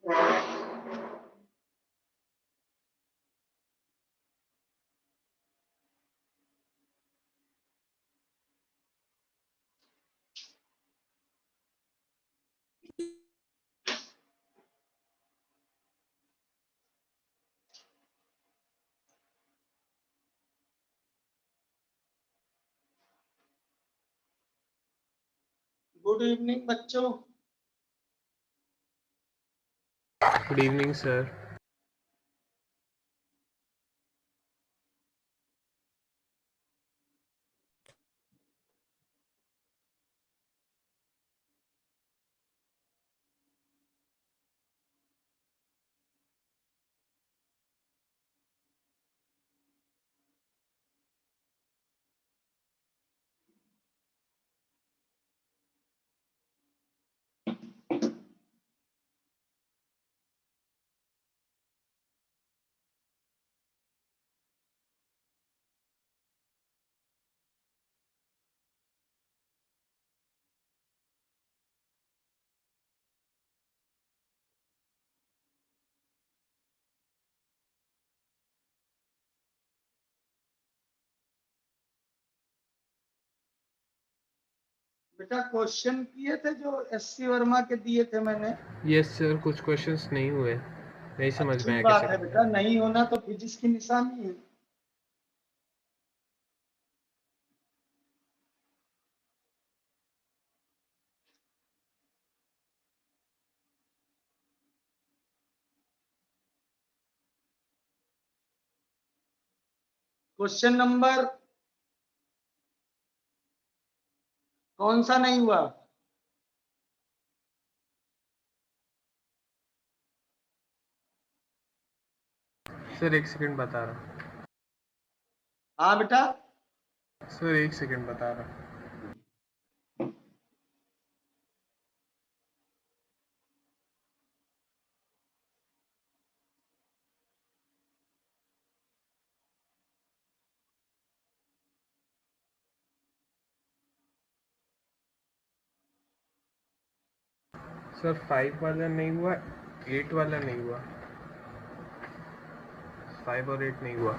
Good evening बच्चों। Good evening sir. बेटा question किए थे जो एससी वर्मा के दिए थे मैंने। यस सर, कुछ क्वेश्चंस नहीं हुए, नहीं समझ में अच्छी आया बात कैसे है करना बेटा, नहीं होना तो फिजिक्स की निशानी है। क्वेश्चन नंबर कौन सा नहीं हुआ? सर 1 सेकंड बता रहा हाँ बेटा। सर, 1 सेकंड बता रहा। सर 5 वाला नहीं हुआ, 8 वाला नहीं हुआ, 5 और 8 नहीं हुआ।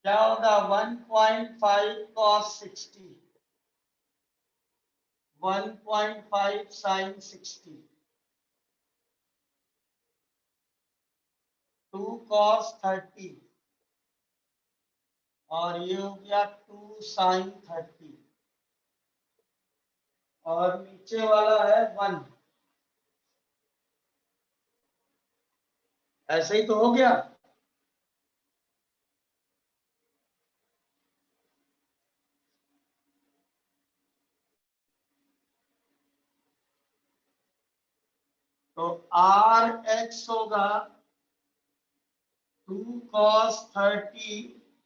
क्या होगा? 1.5 cos 60, 1.5 sin 60, 2 cos 30 और ये हो गया 2 sin 30 और नीचे वाला है 1। ऐसे ही तो हो गया। तो आर एक्स होगा 2 cos 30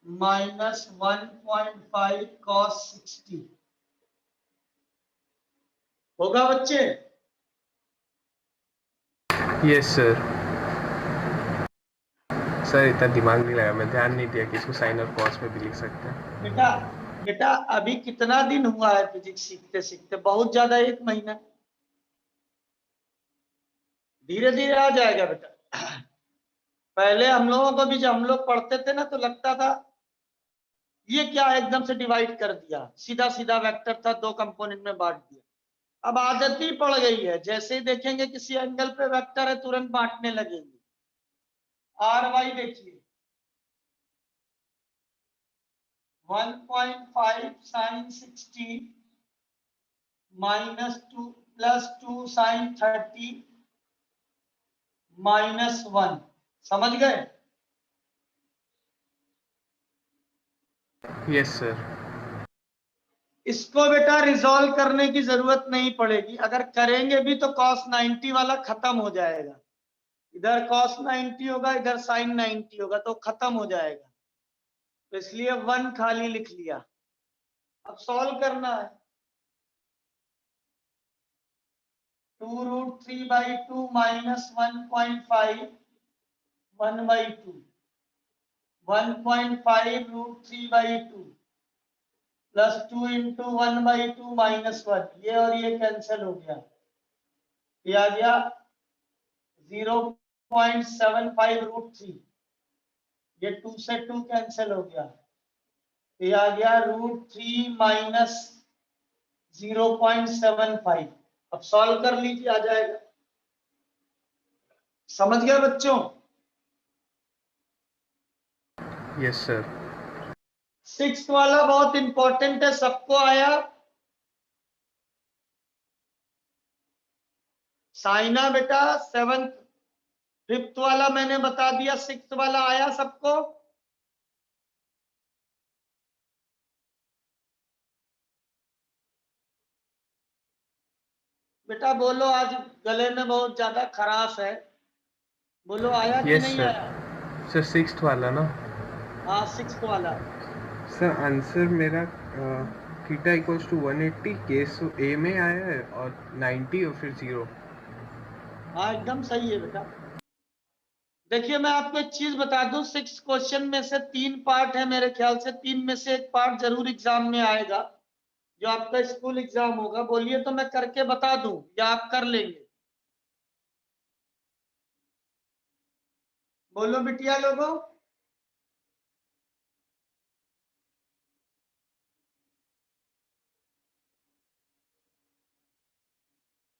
माइनस 1.5 cos 60 होगा बच्चे? Yes sir. सर इतना दिमाग नहीं लगा, मैं ध्यान नहीं दिया कि इसको साइन और कॉस में भी लिख सकते हैं। बेटा बेटा अभी कितना दिन हुआ है फिजिक्स सीखते सीखते? बहुत ज्यादा, 1 महीना। धीरे धीरे आ जाएगा बेटा। पहले हम लोगों को भी जब हम लोग पढ़ते थे ना तो लगता था ये क्या एकदम से डिवाइड कर दिया, सीधा सीधा वेक्टर था, 2 कंपोनेंट में बांट दिया। अब आदत ही पड़ गई है, जैसे ही देखेंगे किसी एंगल पे वेक्टर है तुरंत बांटने लगेंगे। आर वाई देखिए 1.5 sin 60 माइनस 2 प्लस 2 साइन 30 -1। समझ गए? Yes sir. इसको बेटा रिजॉल्व करने की जरूरत नहीं पड़ेगी, अगर करेंगे भी तो cos 90 वाला खत्म हो जाएगा। इधर cos 90 होगा, इधर sin 90 होगा, तो खत्म हो जाएगा। तो इसलिए 1 खाली लिख लिया। अब सॉल्व करना है। 2√3/2 -1.5 1/2 1.5 √3/2 प्लस 2 इंटू 1/2 -1, ये और ये कैंसिल हो गया, ये आ गया 0.75 √3, ये 2 से 2 कैंसिल हो गया, ये आ गया √3 माइनस 0.75। अब सॉल्व कर लीजिए, आ जाएगा। समझ गए बच्चों? Yes sir. 6th वाला बहुत इंपॉर्टेंट है, सबको आया? साइना बेटा 7th 5th वाला मैंने बता दिया, 6th वाला आया सबको? बेटा बोलो, आज गले में बहुत ज्यादा खराश है, बोलो आया कि यस नहीं सर। आया? सर 6th वाला ना? हाँ 6th वाला। सर आंसर मेरा थीटा इक्वल्स टू 180 केस ए में आया है और 90 और फिर 0। हाँ एकदम सही है बेटा। देखिए मैं आपको एक चीज बता दूं, 6 क्वेश्चन में से 3 पार्ट है, मेरे ख्याल से 3 में से एक पार्ट जरूर एग्जाम में आएगा, जो आपका स्कूल एग्जाम होगा। बोलिए तो मैं करके बता दूं या आप कर लेंगे? बोलो बिटिया लोगों।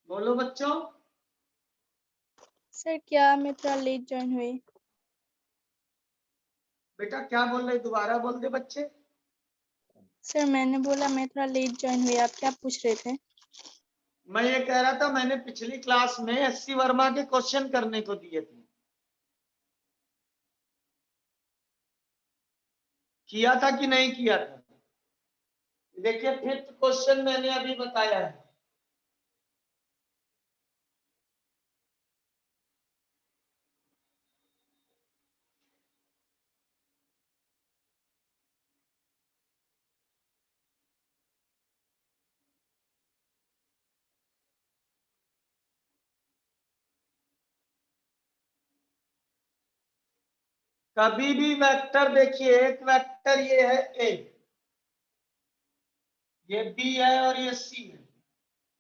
बोलो बच्चों। सर क्या मैं थोड़ा लेट ज्वाइन हुई? बेटा क्या बोल रहे, दोबारा बोल दे बच्चे। सर मैंने बोला मैं थोड़ा लेट ज्वाइन हुई, आप क्या पूछ रहे थे? मैं ये कह रहा था, मैंने पिछली क्लास में एससी वर्मा के क्वेश्चन करने को दिए थे, किया था कि नहीं किया था? देखिए 5th क्वेश्चन मैंने अभी बताया है। कभी भी वेक्टर, देखिए एक वेक्टर ये है ए, ये बी है और ये सी है।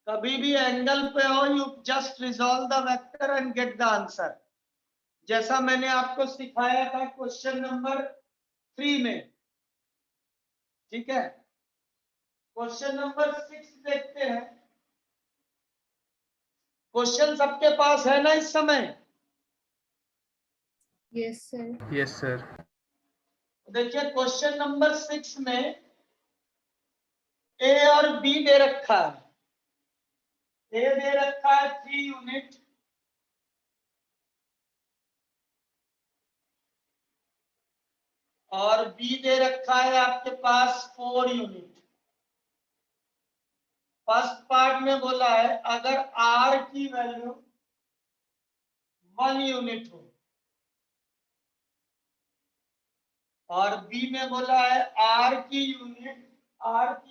कभी भी एंगल पे हो, you just resolve the vector and get the answer, जैसा मैंने आपको सिखाया था क्वेश्चन नंबर 3 में। ठीक है, क्वेश्चन नंबर 6 देखते हैं। क्वेश्चन सबके पास है ना इस समय? Yes sir. Yes sir. देखिए क्वेश्चन नंबर 6 में ए और बी दे रखा है। ए दे रखा है 3 यूनिट, और बी दे रखा है आपके पास 4 यूनिट। फर्स्ट पार्ट में बोला है अगर आर की वैल्यू 1 यूनिट हो, और बी में बोला है आर की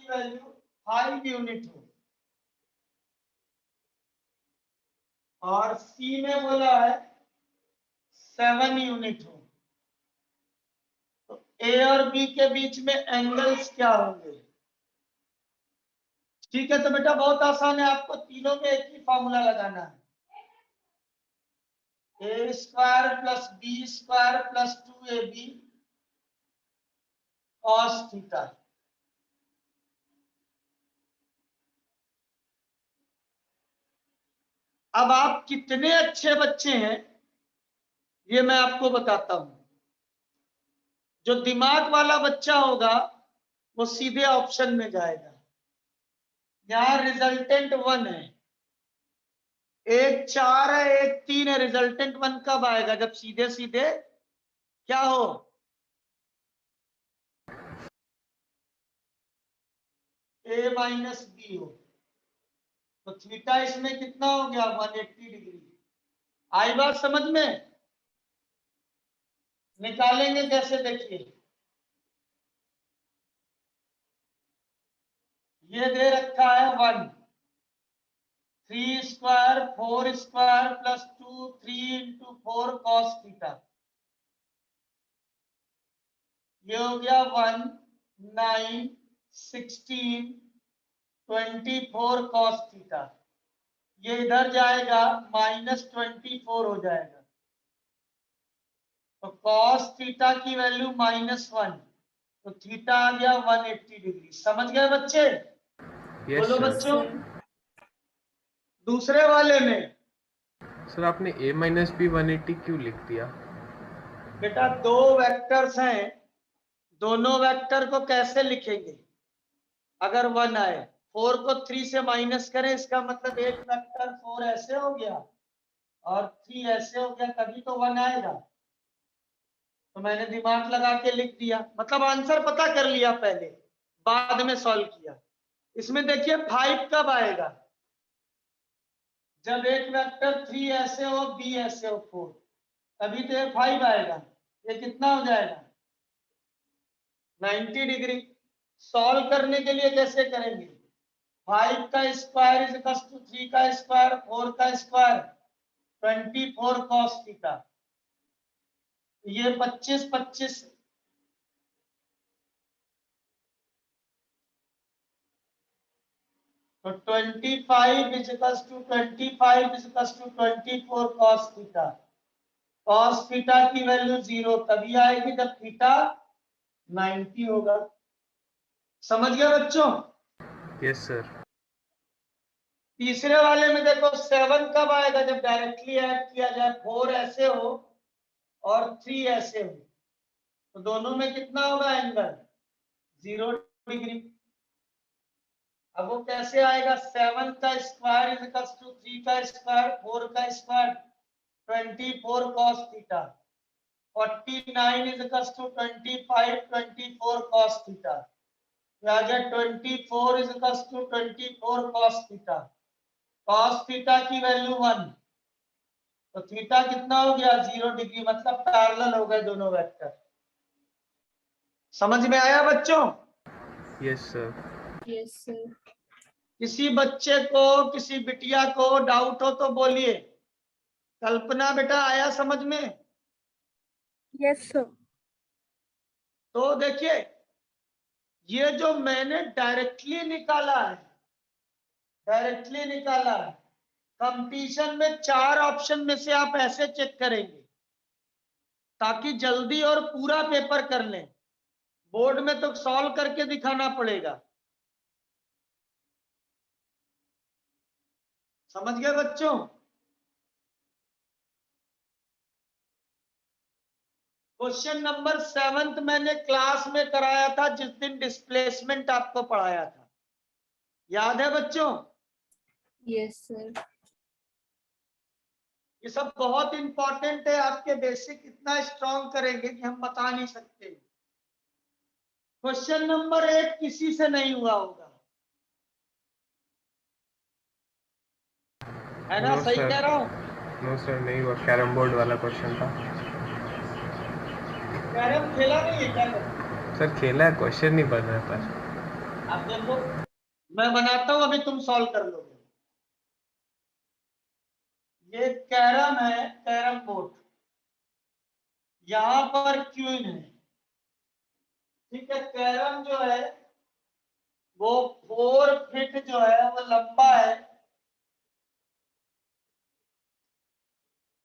वैल्यू 5 यूनिट हो, और सी में बोला है 7 यूनिट हो, तो ए और बी के बीच में एंगल्स क्या होंगे? ठीक है, तो बेटा बहुत आसान है, आपको तीनों में एक ही फॉर्मूला लगाना है। A square plus B square plus 2ab cos theta. अब आप कितने अच्छे बच्चे हैं ये मैं आपको बताता हूं। जो दिमाग वाला बच्चा होगा वो सीधे ऑप्शन में जाएगा। यहां रिजल्टेंट 1 है, एक 4 है, एक 3 है, रिजल्टेंट 1 कब आएगा? जब सीधे सीधे क्या हो, a माइनस बी हो। तो थीटा इसमें कितना हो गया? 180 डिग्री। आई बात समझ में? निकालेंगे कैसे, देखिए ये दे रखा है 1, 3 square 4 square plus 2 3 into 4 cos theta. ये हो गया 1 9 16 24 कॉस थीटा। ये इधर जाएगा -24 हो जाएगा। तो कॉस थीटा की वैल्यू -1, तो थीटा आ गया 180 डिग्री। समझ गए बच्चे? यस बोलो सर। बच्चों। दूसरे वाले में सर आपने a माइनस बी 180 क्यों लिख दिया? बेटा दो वेक्टर्स हैं, दोनों वेक्टर को कैसे लिखेंगे? अगर 1 आए, 4 को 3 से माइनस करें, इसका मतलब एक वेक्टर 4 ऐसे हो गया और 3 ऐसे हो गया, तभी तो 1 आएगा। तो मैंने दिमाग लगा के लिख दिया, मतलब आंसर पता कर लिया पहले, बाद में सॉल्व किया। इसमें देखिए 5 कब आएगा? जब एक वेक्टर 3 ऐसे हो, बी ऐसे हो 4, तभी तो ये 5 आएगा। ये कितना हो जाएगा? 90 डिग्री। सॉल्व करने के लिए कैसे करेंगे? 5 का स्क्वायर इज इक्वल टू 3 का स्क्वायर, 4 का स्क्वायर, 24 कॉस थीटा। ये 25 25, तो 25 is equal to 25 is equal to 24 cos theta. Cos theta की वैल्यू 0 तभी आएगी जब थीटा 90 होगा। समझ गए बच्चों? Yes sir. तीसरे वाले में देखो 7 कब आएगा? जब डायरेक्टली ऐड किया जाए, 4 ऐसे हो और 3 ऐसे हो, तो दोनों में कितना होगा एंगल? 0 डिग्री। अब वो कैसे आएगा? 7 का स्क्वायर इज इक्वल टू 3 का स्क्वायर, 4 का square, 24 cos theta. 49 is equal to 25 24 cos theta. आ गया 24 is equal to 24 cos theta. cos theta की वैल्यू 1, तो थीटा कितना हो गया? 0 डिग्री, मतलब पैरेलल हो गए दोनों वेक्टर। समझ में आया बच्चों? Yes sir. Yes sir. किसी बच्चे को, किसी बिटिया को डाउट हो तो बोलिए। कल्पना बेटा आया समझ में? Yes sir. तो देखिए ये जो मैंने डायरेक्टली निकाला है, डायरेक्टली निकाला है, कंपटीशन में 4 ऑप्शन में से आप ऐसे चेक करेंगे ताकि जल्दी और पूरा पेपर कर लें। बोर्ड में तो सॉल्व करके दिखाना पड़ेगा। समझ गए बच्चों? क्वेश्चन नंबर 7 मैंने क्लास में कराया था जिस दिन डिस्प्लेसमेंट आपको पढ़ाया था, याद है बच्चों? Yes sir. ये सब बहुत इंपॉर्टेंट है, आपके बेसिक इतना स्ट्रांग करेंगे कि हम बता नहीं सकते। क्वेश्चन नंबर 1 किसी से नहीं हुआ होगा, है ना? नो सही सर। कह रहा हूं? नो सर नहीं हुआ, कैरम बोर्ड वाला क्वेश्चन था। कैरम खेला नहीं है क्या कभी? सर खेला है, क्वेश्चन नहीं बन रहा है पर। आप देखो, मैं बनाता हूं, अभी तुम सॉल्व कर लोगे। ये कैरम है, कैरम बोर्ड, यहां पर क्वीन है, ठीक है? कैरम जो है वो 4 फीट जो है वो लंबा है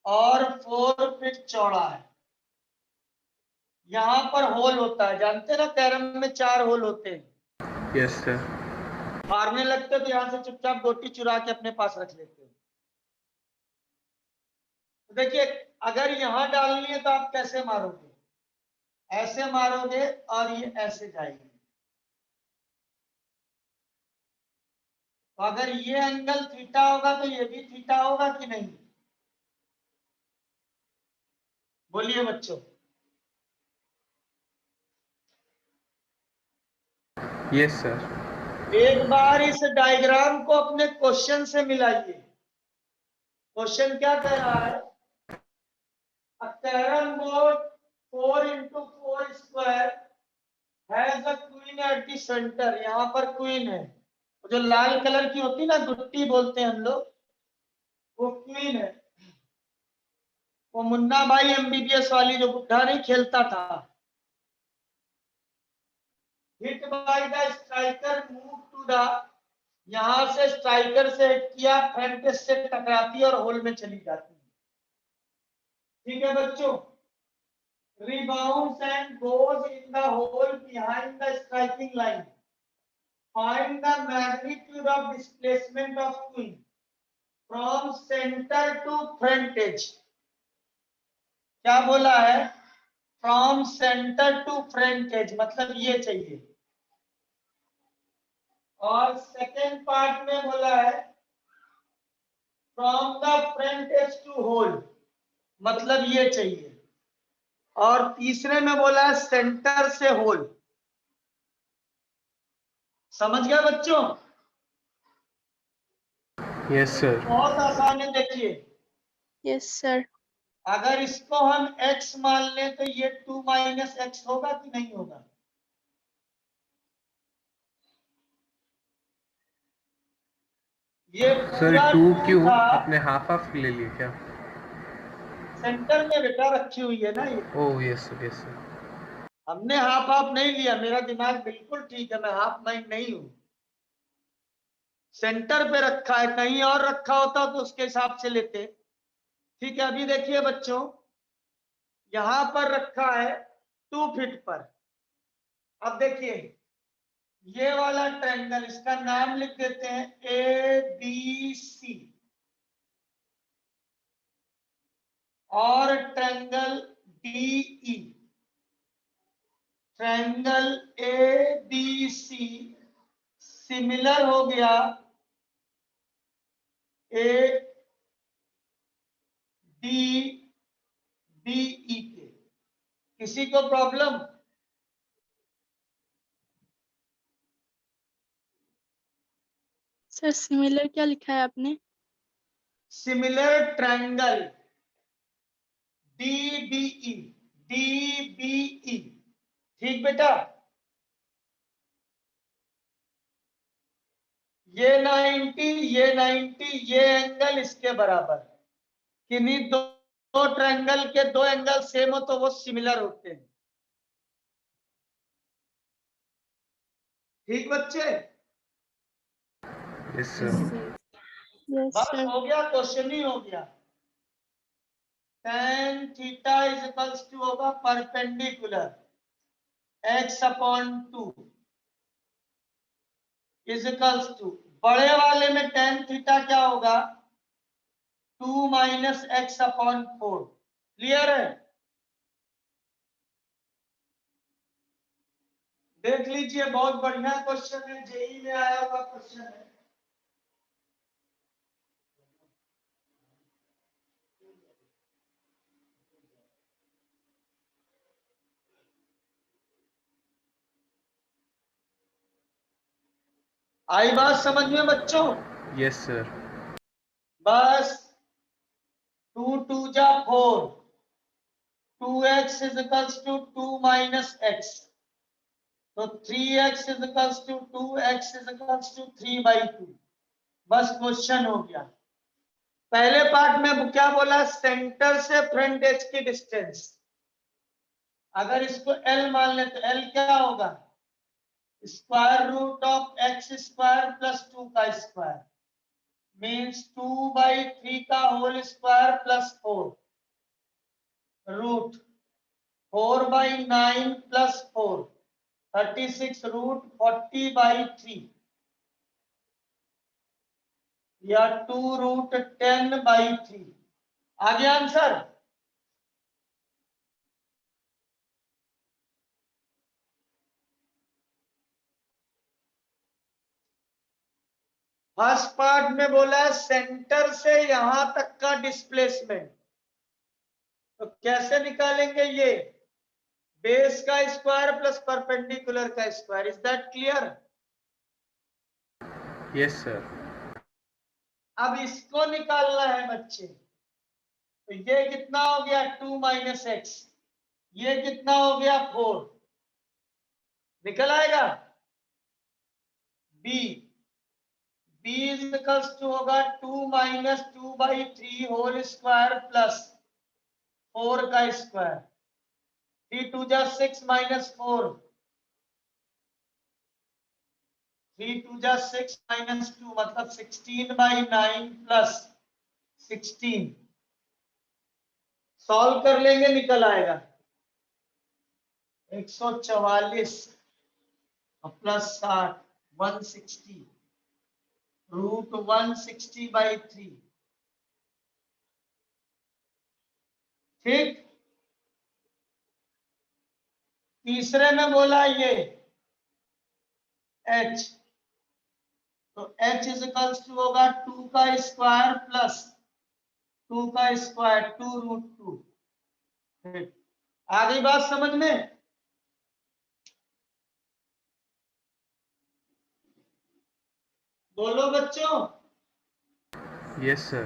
और 4 फीट चौड़ा है। यहाँ पर होल होता है, जानते हैं ना, कैरम में 4 होल होते हैं। Yes sir. मारने लगते तो यहाँ से चुपचाप गोटी चुरा के अपने पास रख लेते हैं। तो देखिए अगर यहाँ डालनी है तो आप कैसे मारोगे? ऐसे मारोगे और ये ऐसे जाएगी। तो अगर ये एंगल थीटा होगा तो ये भी थीटा होगा कि नहीं? बोलिए बच्चों। Yes sir. एक बार इस डायग्राम को अपने क्वेश्चन से मिलाइए। क्वेश्चन क्या कह रहा है? A carrom board 4 into 4 square has a queen at the center। यहाँ पर क्वीन है, जो लाल कलर की होती ना, गुट्टी बोलते हैं हम लोग, वो क्वीन है। वो मुन्ना भाई एमबीबीएस वाली जो बुढ़ा नहीं खेलता था। Hit by the striker move to the, यहां से स्ट्राइकर से हिट किया, फ्रंट से टकराती है और होल में चली जाती है। ठीक है बच्चों। rebounds and goes in the hole behind the striking line. Find the magnitude of displacement of queen from center to front edge। क्या बोला है? From centre to front edge, मतलब ये चाहिए। और सेकेंड पार्ट में बोला है from the front edge to hole, मतलब ये चाहिए। और तीसरे में बोला है सेंटर से होल। समझ गया बच्चों? Yes sir. बहुत आसान है, देखिए। Yes sir. अगर इसको हम x मान लें तो ये 2 माइनस एक्स होगा कि नहीं होगा? ये सर पूरा 2 2 क्यों? था, आपने हाफ हाफ ले लिया क्या? सेंटर में बेटा रखी हुई है ना ये। Oh yes sir, yes sir. हमने हाफ हाफ नहीं लिया, मेरा दिमाग बिल्कुल ठीक है, मैं हाफ माइंड नहीं हूं। सेंटर पे रखा है, कहीं और रखा होता तो उसके हिसाब से लेते। ठीक है, अभी देखिए बच्चों, यहां पर रखा है 2 फीट पर। अब देखिए ये वाला ट्रायंगल, इसका नाम लिख देते हैं ए बी सी, और triangle D E. Triangle A B C similar हो गया ए डी बी ई के। किसी को प्रॉब्लम? सर सिमिलर क्या लिखा है आपने? Similar triangle DBE, DBE. ठीक बेटा, ये 90, ये 90, ये एंगल इसके बराबर। किन्हीं दो ट्रायंगल के दो एंगल सेम हो तो वो सिमिलर होते हैं। ठीक बच्चे? Yes sir. यस बस सर। हो गया, क्वेश्चन ही हो गया। tan theta is equals to होगा perpendicular x upon 2 is equals to, बड़े वाले में tan थीटा क्या होगा? 2 माइनस एक्स अपॉन 4। क्लियर है? देख लीजिए, बहुत बढ़िया क्वेश्चन है, जेई में आया हुआ क्वेश्चन है। आई बात समझ में बच्चों? Yes sir. बस 2 2 जा 4, 2x is equals to 2 minus X, तो 3x is equals to 2x is equals to 3/2। बस क्वेश्चन हो गया। पहले पार्ट में क्या बोला? सेंटर से फ्रंट एज की डिस्टेंस। अगर इसको L मान ले तो L क्या होगा? Square root of X square plus 2 का स्क्वायर, मीन्स 2/3 का whole square plus 4, root 4/9 plus 4, 36 root 40/3, या 2 रूट 10/3। आ गया आंसर? फर्स्ट पार्ट में बोला है सेंटर से यहां तक का डिस्प्लेसमेंट, तो कैसे निकालेंगे ये? बेस का स्क्वायर प्लस परपेंडिकुलर का square. Is that clear? Yes sir. अब इसको निकालना है बच्चे, तो ये कितना हो गया 2 माइनस एक्स, ये कितना हो गया 4, निकल आएगा b, b is equals to होगा 2 माइनस 2/3 होल स्क्वायर प्लस 4 का स्क्वायर, 3 2 जा 6 माइनस 4, 3 2 जा 6 माइनस 2 मतलब 16/9 प्लस 16। सॉल्व कर लेंगे, निकल आएगा 144 प्लस 60 160 रूट 160/3। ठीक। तीसरे में बोला ये h, तो h इज इक्वल्स टू होगा 2 का स्क्वायर प्लस 2 का स्क्वायर 2√2। आ गई बात समझ में? बोलो बच्चों। Yes sir.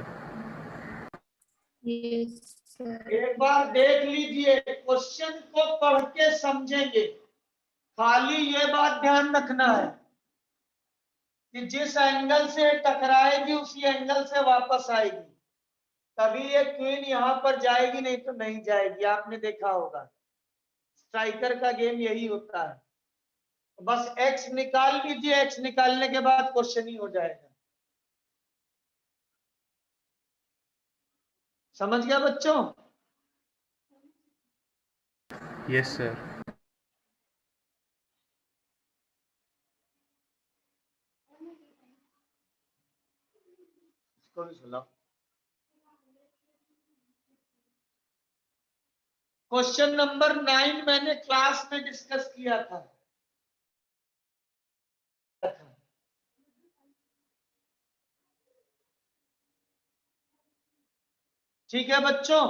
एक बार देख लीजिए, क्वेश्चन को पढ़ के समझेंगे, खाली ये बात ध्यान रखना है कि जिस एंगल से टकराएगी उसी एंगल से वापस आएगी, तभी ये क्वीन यहां पर जाएगी, नहीं तो नहीं जाएगी। आपने देखा होगा स्ट्राइकर का गेम यही होता है। बस एक्स निकाल लीजिए, एक्स निकालने के बाद क्वेश्चन ही हो जाएगा। समझ गया बच्चों? Yes sir. इसको भी सुना। क्वेश्चन नंबर 9 मैंने क्लास में डिस्कस किया था। ठीक है बच्चों?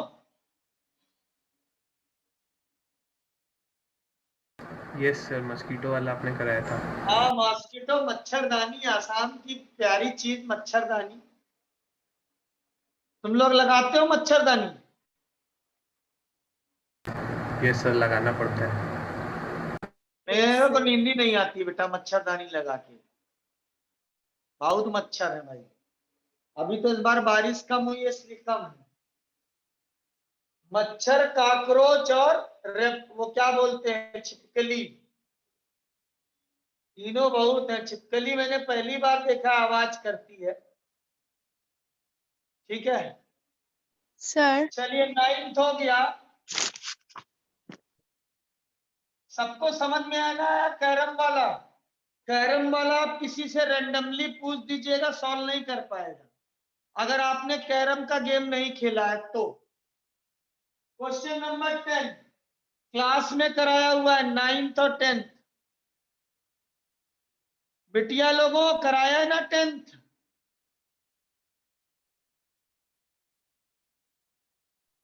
यस सर, मस्कीटो वाला आपने कराया था। हाँ, मॉस्किटो मच्छरदानी, आसाम की प्यारी चीज मच्छरदानी। तुम लोग लगाते हो मच्छरदानी? यस सर, लगाना पड़ता है। मेरे को नींद ही नहीं आती बेटा मच्छरदानी लगा के, बहुत मच्छर है भाई। अभी तो इस बार बारिश कम हुई है इसलिए कम है। मच्छर, काकरोच और वो क्या बोलते हैं, छिपकली, तीनों बहुत है। छिपकली मैंने पहली बार देखा, आवाज करती है। ठीक है, सर चलिए 9th हो गया। सबको समझ में आना है कैरम वाला? कैरम वाला आप किसी से रेंडमली पूछ दीजिएगा, सॉल्व नहीं कर पाएगा अगर आपने कैरम का गेम नहीं खेला है तो। क्वेश्चन नंबर 10 क्लास में कराया हुआ है, 9th और 10th। बिटिया लोगों को कराया है ना 10th?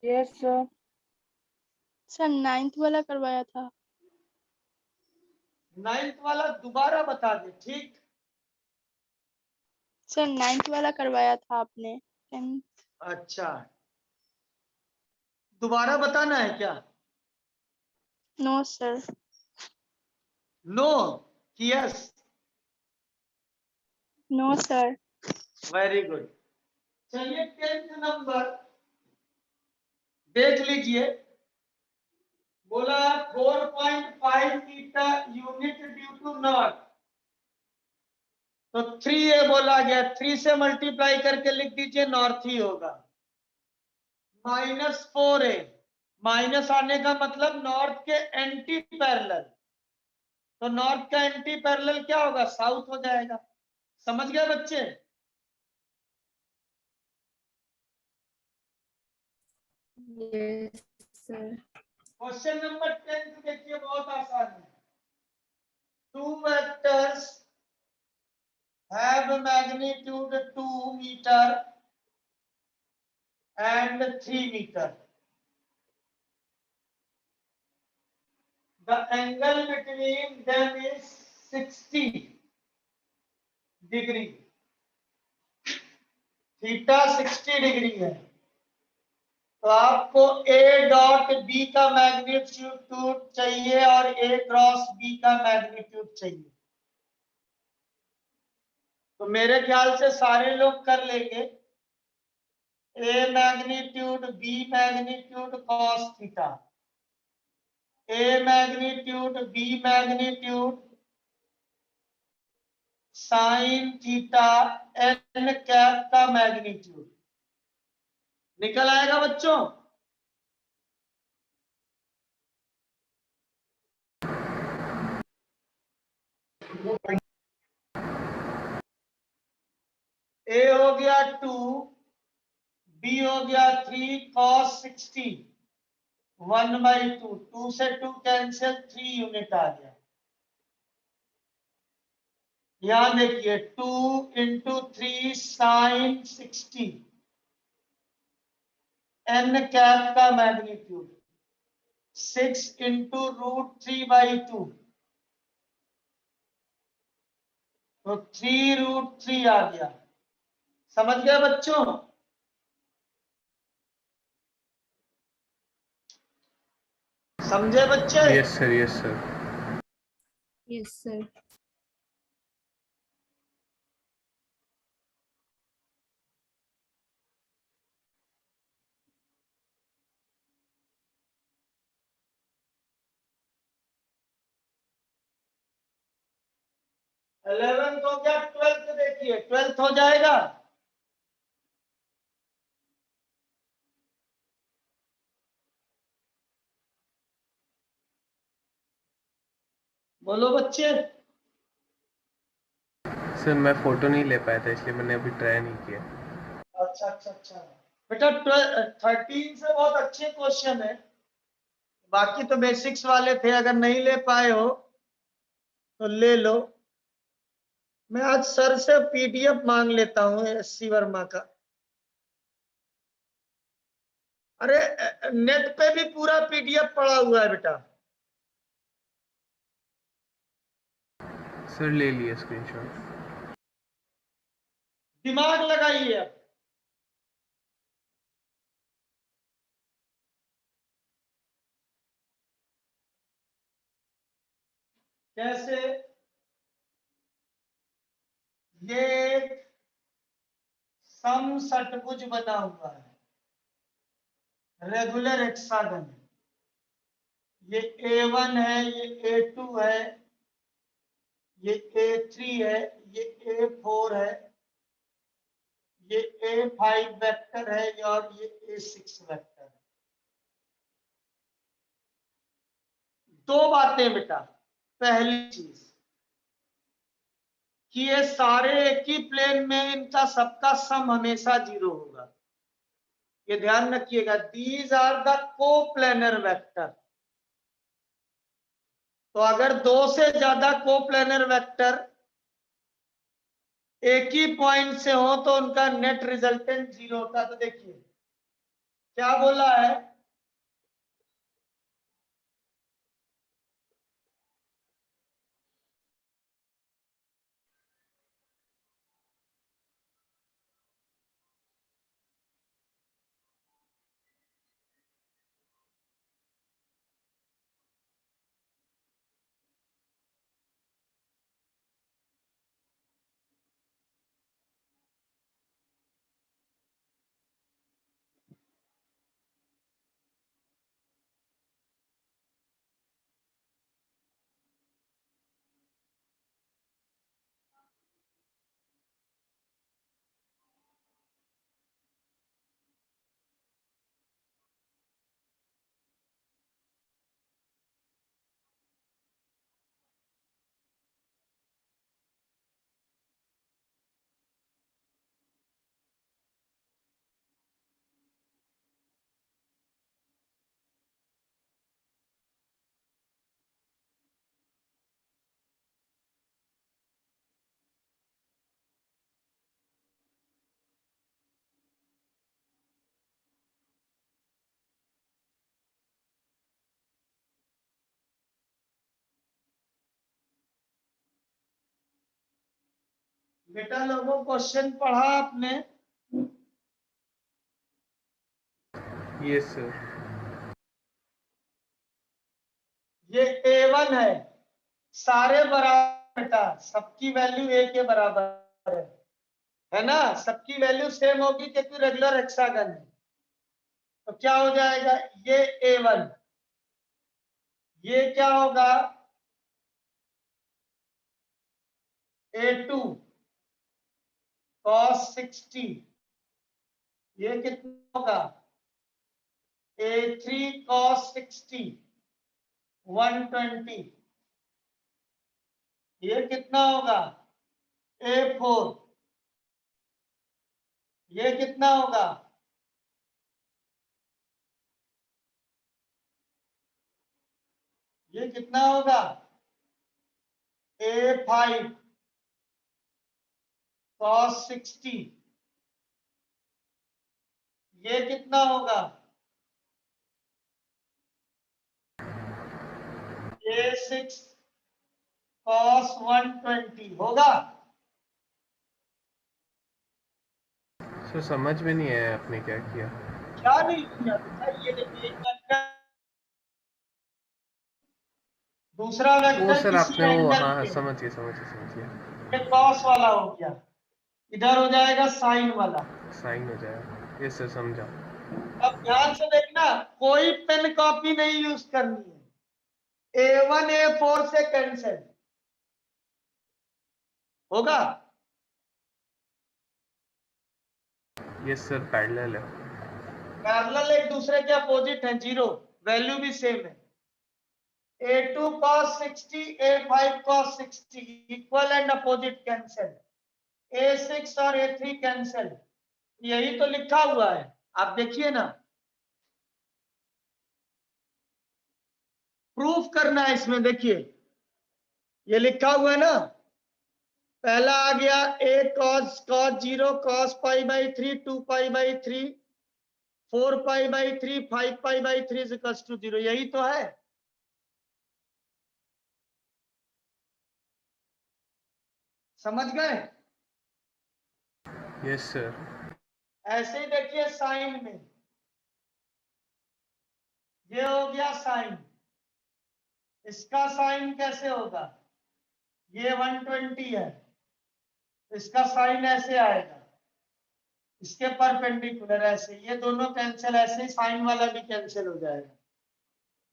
Yes sir. Sir 9th वाला करवाया था। 9th वाला दोबारा बता दे। ठीक, सर 9th वाला करवाया था आपने। 10th अच्छा, दोबारा बताना है क्या? No sir. नो कि yes? No sir. Very good. चलिए 10th नंबर देख लीजिए। बोला 4.5 metre unit due to not, तो 3a बोला गया, 3 से मल्टीप्लाई करके लिख दीजिए, नॉर्थ ही होगा। -4a, माइनस आने का मतलब नॉर्थ के एंटी पैरेलल, तो नॉर्थ का एंटी पैरेलल क्या होगा, साउथ हो जाएगा। समझ गए बच्चे? Yes sir. क्वेश्चन नंबर 10 देखिए, बहुत आसान है। Two vectors have magnitude 2 meter and 3 meter. The angle between them is 60 degree. Theta 60 degree है, तो आपको A डॉट B का मैग्नीट्यूड चाहिए और A क्रॉस B का मैग्नीट्यूड चाहिए। तो मेरे ख्याल से सारे लोग कर लेंगे। A magnitude B magnitude cos theta, A magnitude B magnitude sine theta n cap का मैग्नीट्यूड निकल आएगा बच्चों। A हो गया 2, B हो गया 3 cos 60 1/2, 2 से 2 कैंसिल, 3 यूनिट आ गया। यहां देखिए 2 इंटू 3 साइन 60 n कैप का मैग्नीट्यूड 6 इंटू √3/2, तो 3√3 आ गया। समझ गए बच्चों? समझे बच्चे? Yes sir, yes sir. Yes, sir. Eleventh हो गया, 12th देखिए, 12th हो जाएगा। बोलो बच्चे। सर मैं फोटो नहीं ले पाया था, इसलिए मैंने अभी ट्राई नहीं किया। अच्छा अच्छा अच्छा, बेटा 13 से बहुत अच्छे क्वेश्चन है, बाकी तो बेसिक्स वाले थे, अगर नहीं ले पाए हो तो ले लो। मैं आज सर से पीडीएफ मांग लेता हूँ एससी वर्मा का। अरे नेट पे भी पूरा पीडीएफ पड़ा हुआ है बेटा। सर ले लिया स्क्रीनशॉट। दिमाग लगाइए अब। कैसे? ये एक समषटभुज बना हुआ है, रेगुलर हेक्सागन है। ये A1 है, ये A2 है, ये A3 है, ये A4 है, ये A5 वेक्टर है और ये A6 वेक्टर है। दो बातें बेटा। पहली चीज कि ये सारे एक ही प्लेन में, इनका सबका सम हमेशा 0 होगा, ये ध्यान रखिएगा। These are the coplanar vector. तो अगर दो से ज्यादा कोप्लेनर वेक्टर एक ही पॉइंट से हो तो उनका नेट रिजल्टेंट 0 होता। तो देखिए क्या बोला है, बेटा लोगों क्वेश्चन पढ़ा आपने? Yes sir. ये A1 है, सारे बराबर बेटा, सबकी वैल्यू A के बराबर है ना, सबकी वैल्यू सेम होगी क्योंकि रेगुलर हेक्सागन है। तो क्या हो जाएगा, ये A1, ये क्या होगा A2 cos 60, ये कितना होगा A3 cos 60 120, ये कितना होगा A4, ये कितना होगा ये कितना होगा A5 cos 60, ये कितना होगा A6 cos 120 होगा। सर समझ में नहीं आया आपने क्या किया। क्या नहीं किया बेटा, ये देखिए एक वेक्टर, दूसरा वो वेक्टर सर किसी आपने वो एंगल हाँ पे, समझ गया। ये cos वाला हो गया, इधर हो जाएगा साइन वाला। साइन हो जाएगा। यस सर समझा। अब ध्यान से देखना, कोई पेन कॉपी नहीं यूज करनी है, A1 A4 से कैंसिल होगा। यस सर पैरेलल है। पैरेलल एक दूसरे के अपोजिट है, जीरो, वैल्यू भी सेम है। A2 cos 60 A5 cos 60 equal and opposite cancel, A6 और A3 कैंसिल, यही तो लिखा हुआ है, आप देखिए ना, प्रूफ करना है इसमें। देखिए ये लिखा हुआ है ना, पहला आ गया A cos 0 cos pi by 3 2 pi by 3 4 pi by 3 5 pi by 3 is equal to 0, यही तो है। समझ गए? Yes sir. ऐसे ही देखिए साइन में, ये हो गया साइन, इसका साइन कैसे होगा, ये 120 है, इसका साइन ऐसे आएगा, इसके परपेंडिकुलर ऐसे, ये दोनों कैंसिल, ऐसे साइन वाला भी कैंसिल हो जाएगा।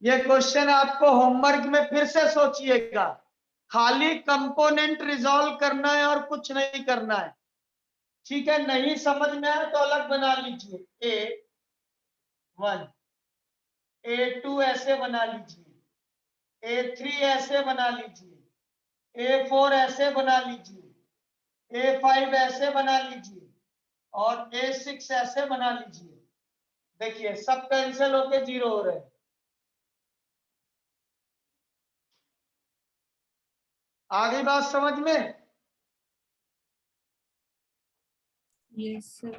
ये क्वेश्चन आपको होमवर्क में फिर से सोचिएगा, खाली कंपोनेंट रिजॉल्व करना है और कुछ नहीं करना है, ठीक है? नहीं समझ में आए तो अलग बना लीजिए, A1 A2 ऐसे बना लीजिए, A3 ऐसे बना लीजिए, A4 ऐसे बना लीजिए, A5 ऐसे बना लीजिए और A6 ऐसे बना लीजिए। देखिए सब कैंसिल होके जीरो हो रहे हैं। आगे बात समझ में? Yes, sir.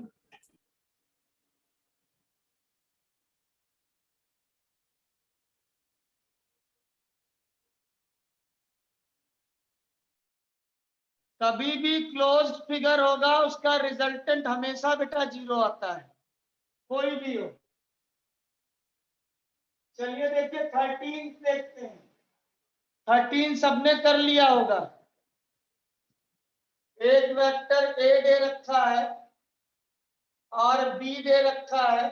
कभी भी क्लोज्ड फिगर होगा उसका रिजल्टेंट हमेशा बेटा जीरो आता है, कोई भी हो। चलिए देखिए 13 देखते हैं, 13 सबने कर लिया होगा। एक वेक्टर ए दे रखा है और बी दे रखा है,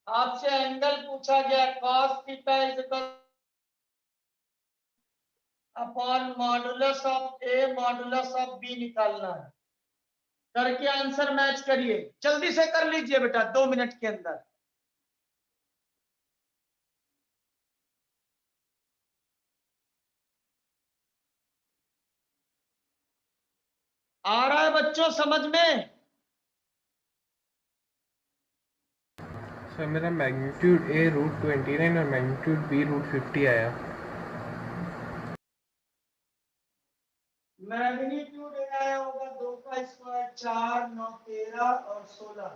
आपसे एंगल पूछा गया cos theta is equal upon modulus of A modulus of B निकालना है। करके आंसर मैच करिए, जल्दी से कर लीजिए बेटा 2 मिनट के अंदर। आ रहा है बच्चों समझ में? सर मेरा मैग्नीट्यूड A √29 और मैग्नीट्यूड B √50 आया। मैग्नीट्यूड आया होगा 2 का स्क्वायर 4 9 13 और 16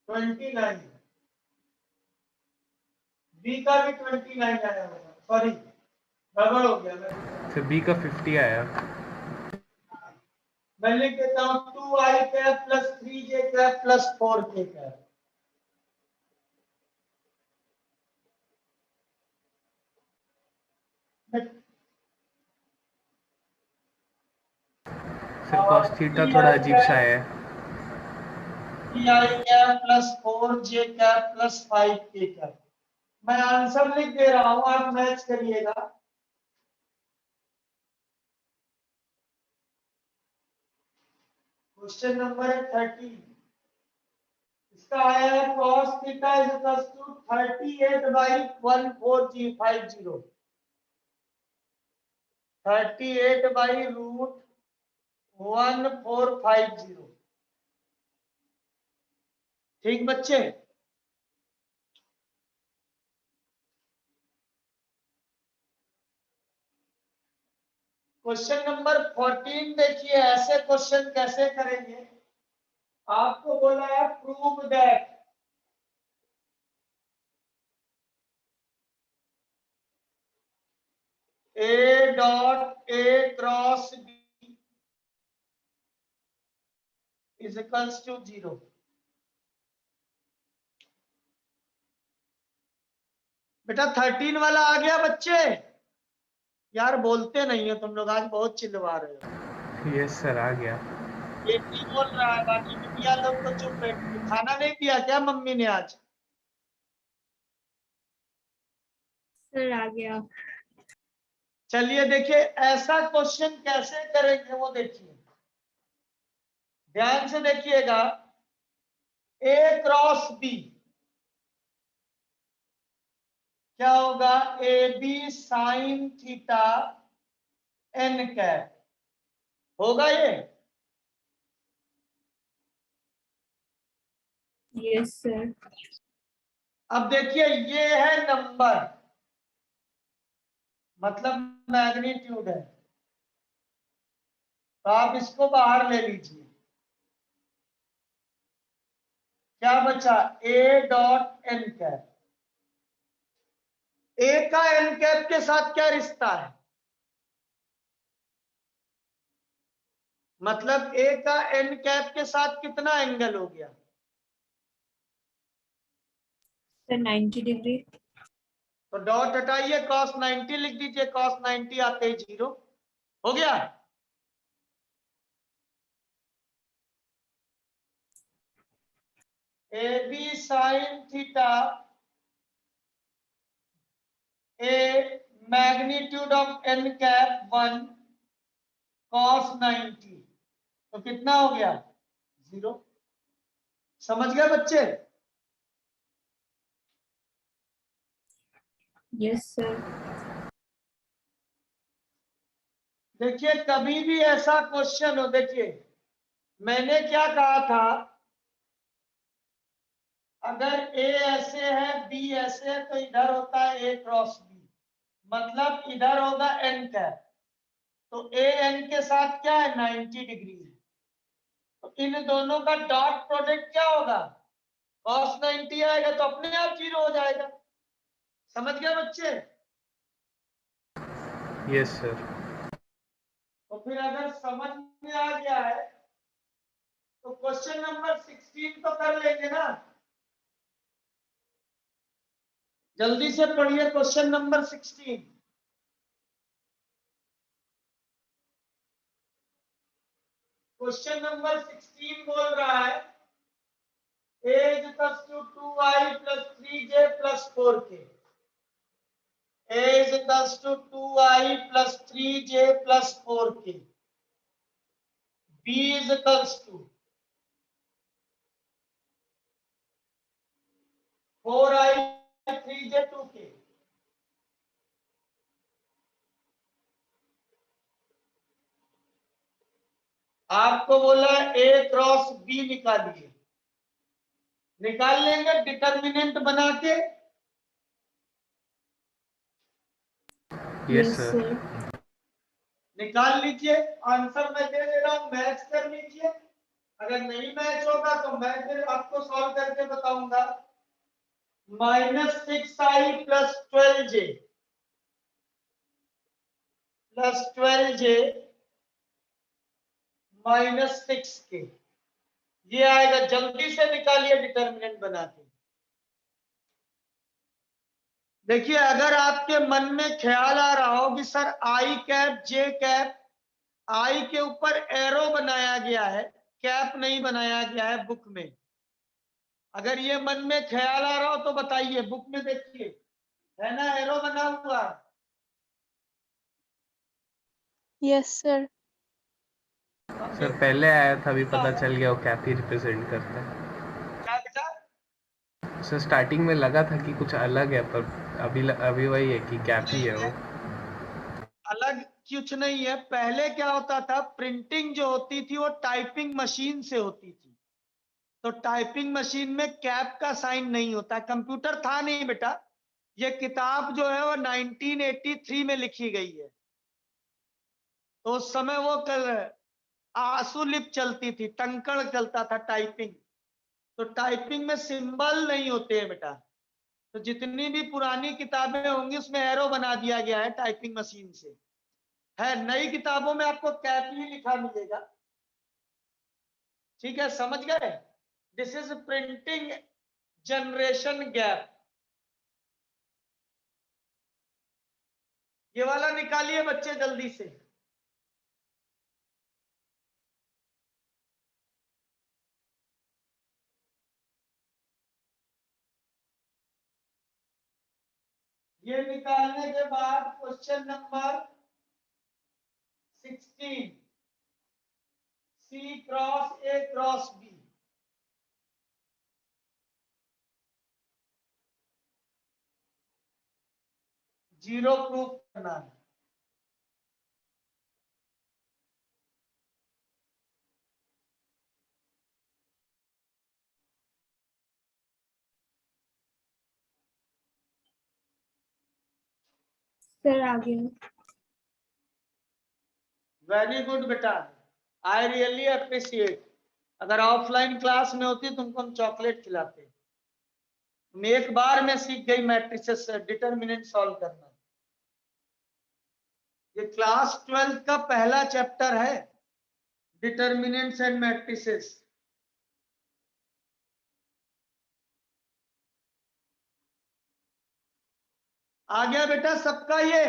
29, बी का भी 29 आया होगा, सॉरी गड़बड़ हो गया। सर B का 50 आया। मैं लिख देता हूं 2i cap plus 3j cap plus 4k cap. Sir cos theta थोड़ा अजीब सा है। 3i cap plus 4j cap plus 5k cap. मैं आंसर लिख दे रहा हूं, आप मैच करिएगा। क्वेश्चन नंबर 30, इसका आया है cos theta is equal to 38/14G50, 38/√1450। ठीक बच्चे, क्वेश्चन नंबर 14 देखिए, ऐसे क्वेश्चन कैसे करेंगे। आपको बोला है prove that A dot A cross B is equals to 0। बेटा 13 वाला आ गया बच्चे? यार बोलते नहीं हो तुम लोग, आज बहुत चिल्लवा रहे हो। यस सर आ गया। बेटी बोल रहा है, बाकी बिटिया लोग तो चुप बैठी है। खाना नहीं दिया क्या मम्मी ने आज? सर आ गया। चलिए देखिए, ऐसा क्वेश्चन कैसे करेंगे वो देखिए, ध्यान से देखिएगा। A क्रॉस B क्या होगा? AB sine theta n cap होगा ये। Yes sir. अब देखिए ये है नंबर, मतलब मैग्नीट्यूड है, तो आप इसको बाहर ले लीजिए। क्या बचा? A dot n cap. A का n कैप के साथ क्या रिश्ता है? मतलब A का n कैप के साथ कितना एंगल हो गया? Sir 90 degree. तो डॉट हटाइए, cos 90 लिख दीजिए, cos 90 आते ही 0 हो गया। AB sine theta A magnitude of n cap 1 cos 90, तो कितना हो गया? 0। समझ गए बच्चे? Yes sir. देखिए कभी भी ऐसा क्वेश्चन हो, देखिए मैंने क्या कहा था, अगर A ऐसे है B ऐसे है तो इधर होता है A क्रॉस B, मतलब इधर होगा n कैप, तो A n के साथ क्या है? 90 डिग्री है। तो इन दोनों का डॉट प्रोडक्ट क्या होगा? cos 90 आएगा, तो अपने आप 0 हो जाएगा। समझ गए बच्चे? Yes sir. तो फिर अगर समझ में आ गया है तो क्वेश्चन नंबर 16 तो कर लेंगे ना। जल्दी से पढ़िए क्वेश्चन नंबर 16। क्वेश्चन नंबर 16 बोल रहा है A is equals to 2i plus 3j plus 4k। A is equals to 2i plus 3j plus 4k। B is equals to 4i 3j 2k। आपको बोला A क्रॉस B निकालिए, निकाल लेंगे determinant बना के। Yes yes sir. सर। निकाल लीजिए, answer मैं दे दे रहा हूं, मैच कर लीजिए। अगर नहीं मैच होगा तो मैं फिर आपको सॉल्व करके बताऊंगा। -6i प्लस 12j -6 के, ये आएगा। जल्दी से निकालिए डिटर्मिनेंट बना के। देखिए अगर आपके मन में ख्याल आ रहा हो कि sir I cap J cap, I के ऊपर एरो बनाया गया है, कैप नहीं बनाया गया है बुक में, अगर ये मन में ख्याल आ रहा हो तो बताइए। बुक में देखिए है ना एरो बना हुआ। Yes sir. सर पहले आया था, अभी पता चल गया वो कैप ही रिप्रेजेंट करता है। क्या बेटा? सर स्टार्टिंग में लगा था कि कुछ अलग है, पर अभी वही है कि कैप ही है वो। अलग कुछ नहीं है। पहले क्या होता था, प्रिंटिंग जो होती थी वो टाइपिंग मशीन से होती थी, तो टाइपिंग मशीन में कैप का साइन नहीं होता। कंप्यूटर था नहीं बेटा। ये किताब जो है वो 1983 में लिखी गई है, तो उस समय वो आंसू लिप चलती थी, टंकण चलता था टाइपिंग, तो टाइपिंग में सिंबल नहीं होते हैं बेटा। तो जितनी भी पुरानी किताबें होंगी उसमें एरो बना दिया गया है टाइपिंग मशीन से। है नई किताबों में आपको कैप ही लिखा मिलेगा। ठीक है, समझ गए? This is printing generation gap. ये वाला निकालिए बच्चे जल्दी से। ये निकालने के बाद question number 16, C cross A cross B. Zero proof करना है। सर आ गया। वेरी गुड बेटा, आई रियली अप्रिशिएट। अगर ऑफलाइन क्लास में होती तुमको हम चॉकलेट खिलाते। तुम एक बार में सीख गई मैट्रिसेस डिटरमिनेंट सॉल्व करना। ये क्लास 12 का पहला चैप्टर है, डिटरमिनेंट्स एंड मैट्रिसेस। आ गया बेटा सबका ये?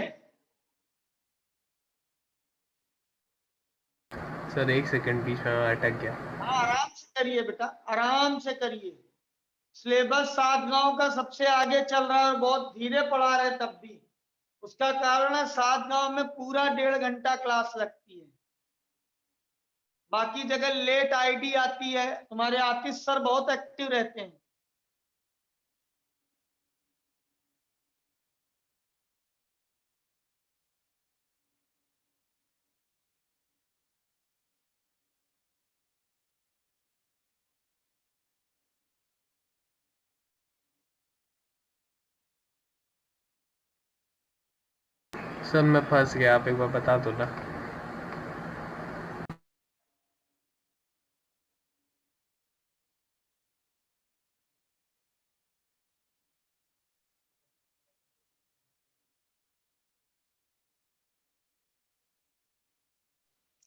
सर एक सेकंड, बीच में अटक गया। हाँ आराम से करिए बेटा, आराम से करिए। सिलेबस सातगांव का सबसे आगे चल रहा है और बहुत धीरे पढ़ा रहे तब भी। उसका कारण है सातगांव में पूरा 1.5 घंटा क्लास लगती है, बाकी जगह लेट आईडी आती है। तुम्हारे आतिश सर बहुत एक्टिव रहते हैं। सर मैं फंस गया, आप एक बार बता दो ना।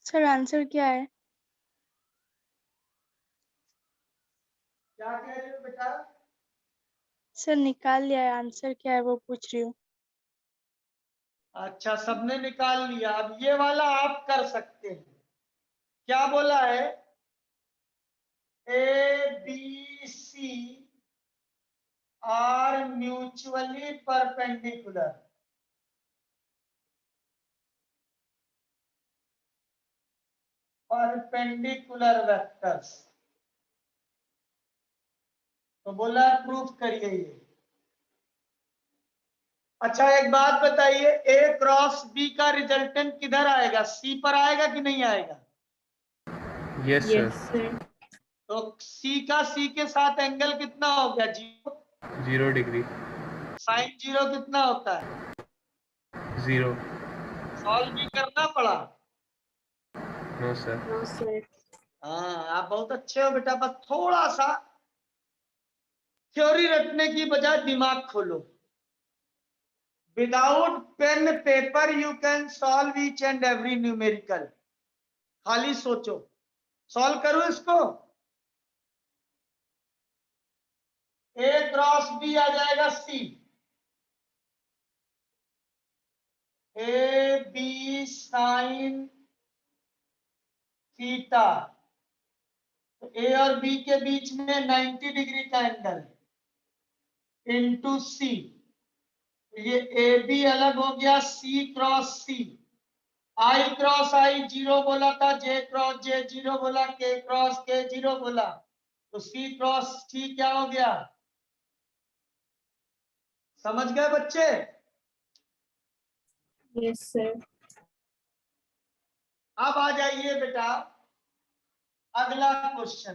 सर आंसर क्या है? क्या कह रहे हो बेटा? सर निकाल लिया है, आंसर क्या है वो पूछ रही हूँ। अच्छा सबने निकाल लिया। अब ये वाला आप कर सकते हैं। क्या बोला है? A B C are mutually perpendicular. Perpendicular vectors. तो बोला प्रूफ करिए ये। अच्छा एक बात बताइए, ए क्रॉस बी का रिजल्टेंट किधर आएगा? सी पर आएगा कि नहीं आएगा? Yes yes sir. सर। तो सी का सी के साथ एंगल कितना हो गया? 0। 0 डिग्री। साइन 0 कितना होता है? 0। सॉल्व भी करना पड़ा? No sir. No sir. हाँ आप बहुत अच्छे हो बेटा, बस थोड़ा सा थ्योरी रटने की बजाय दिमाग खोलो। Without pen paper you can solve each and every numerical. खाली सोचो। सॉल्व करूं इसको? A क्रॉस B आ जाएगा C, A B sine theta, तो ए और बी के बीच में 90 डिग्री का एंगल इनटू सी, ये ए बी अलग हो गया, सी क्रॉस सी, आई क्रॉस आई 0 बोला था, जे क्रॉस जे 0 बोला, के क्रॉस के 0 बोला, तो सी क्रॉस सी क्या हो गया? समझ गए बच्चे? Yes sir. अब आ जाइए बेटा अगला क्वेश्चन,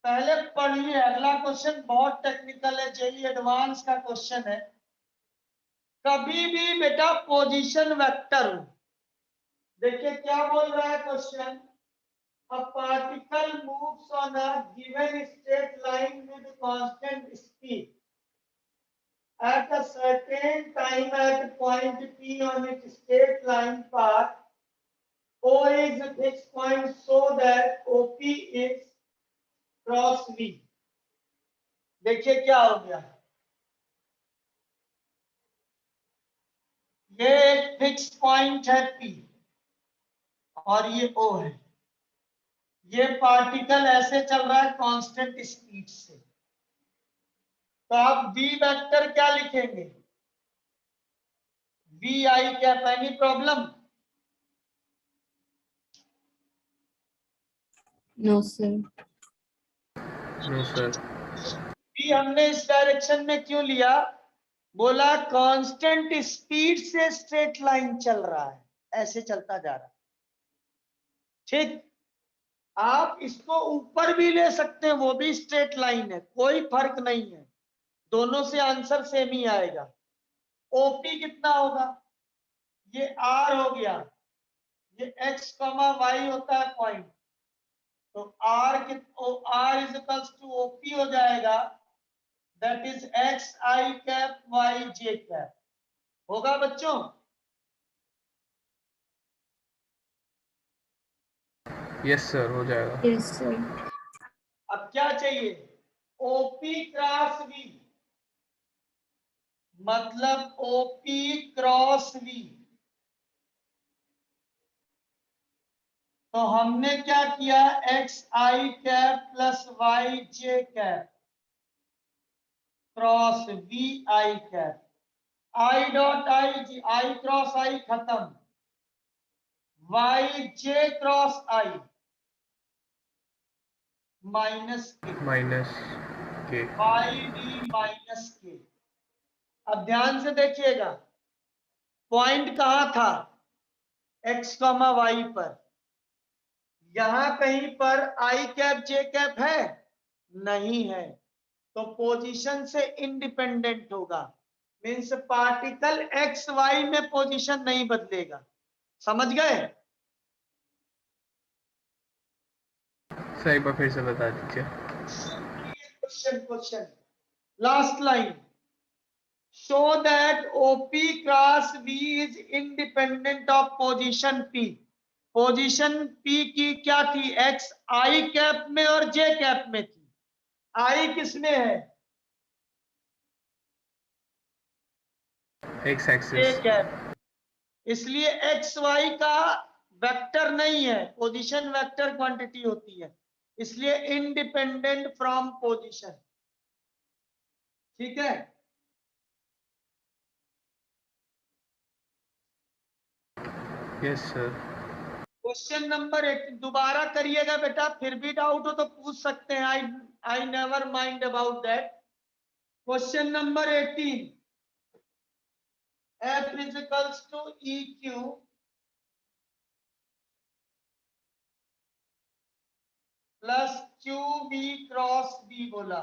पहले पढ़िए। अगला क्वेश्चन बहुत टेक्निकल है, जेई एडवांस का क्वेश्चन है। कभी भी बेटा पोजीशन वेक्टर हो, देखिए क्या बोल रहा है question, a particle moves on a given straight line with constant speed at a certain time at point P on its straight line path. O is a fixed point so that OP is cross V. देखिए क्या हो गया, ये एक fixed point है P और ये O है, ये पार्टिकल ऐसे चल रहा है कांस्टेंट स्पीड से, तो आप V वेक्टर क्या लिखेंगे? V I cap. Any problem? No sir. No sir. भी हमने इस डायरेक्शन में क्यों लिया? बोला कांस्टेंट स्पीड से स्ट्रेट लाइन चल रहा है, ऐसे चलता जा रहा है। ठीक, आप इसको ऊपर भी ले सकते हैं, वो भी स्ट्रेट लाइन है, कोई फर्क नहीं है, दोनों से आंसर सेम ही आएगा। ओपी कितना होगा? ये आर हो गया, ये एक्स कॉमा वाई होता है पॉइंट, तो R R is equals to OP हो जाएगा, that is X I cap Y J cap. होगा बच्चों? यस सर, हो जाएगा। Yes sir. अब क्या चाहिए? ओपी क्रॉस वी, मतलब ओपी क्रॉस वी। तो हमने क्या किया, X I cap plus Y J cap cross V I cap, I dot I जी, आई क्रॉस आई खत्म, Y J cross I minus K Y D minus के। अब ध्यान से देखिएगा, पॉइंट कहां था? एक्स कॉमा वाई पर, यहां कहीं पर आई कैप जे कैप है? नहीं है, तो पोजीशन से इंडिपेंडेंट होगा, मींस पार्टिकल एक्स वाई में पोजीशन नहीं बदलेगा। समझ गए? सर एक बार फिर से बता दीजिए। Question last line, show that OP cross V is independent of position P. Position P की क्या थी? एक्स आई कैप में और जे कैप में थी। आई किसमें है? एक्स जे एक्सिस। कैप, इसलिए एक्स वाई का वेक्टर नहीं है, पोजीशन वेक्टर क्वांटिटी होती है, इसलिए इंडिपेंडेंट फ्रॉम पोजीशन। ठीक है, यस सर। क्वेश्चन नंबर 8 दोबारा करिएगा बेटा, फिर भी डाउट हो तो पूछ सकते हैं, I never mind about that. Question number 18, F is equals to EQ plus QV cross B बोला।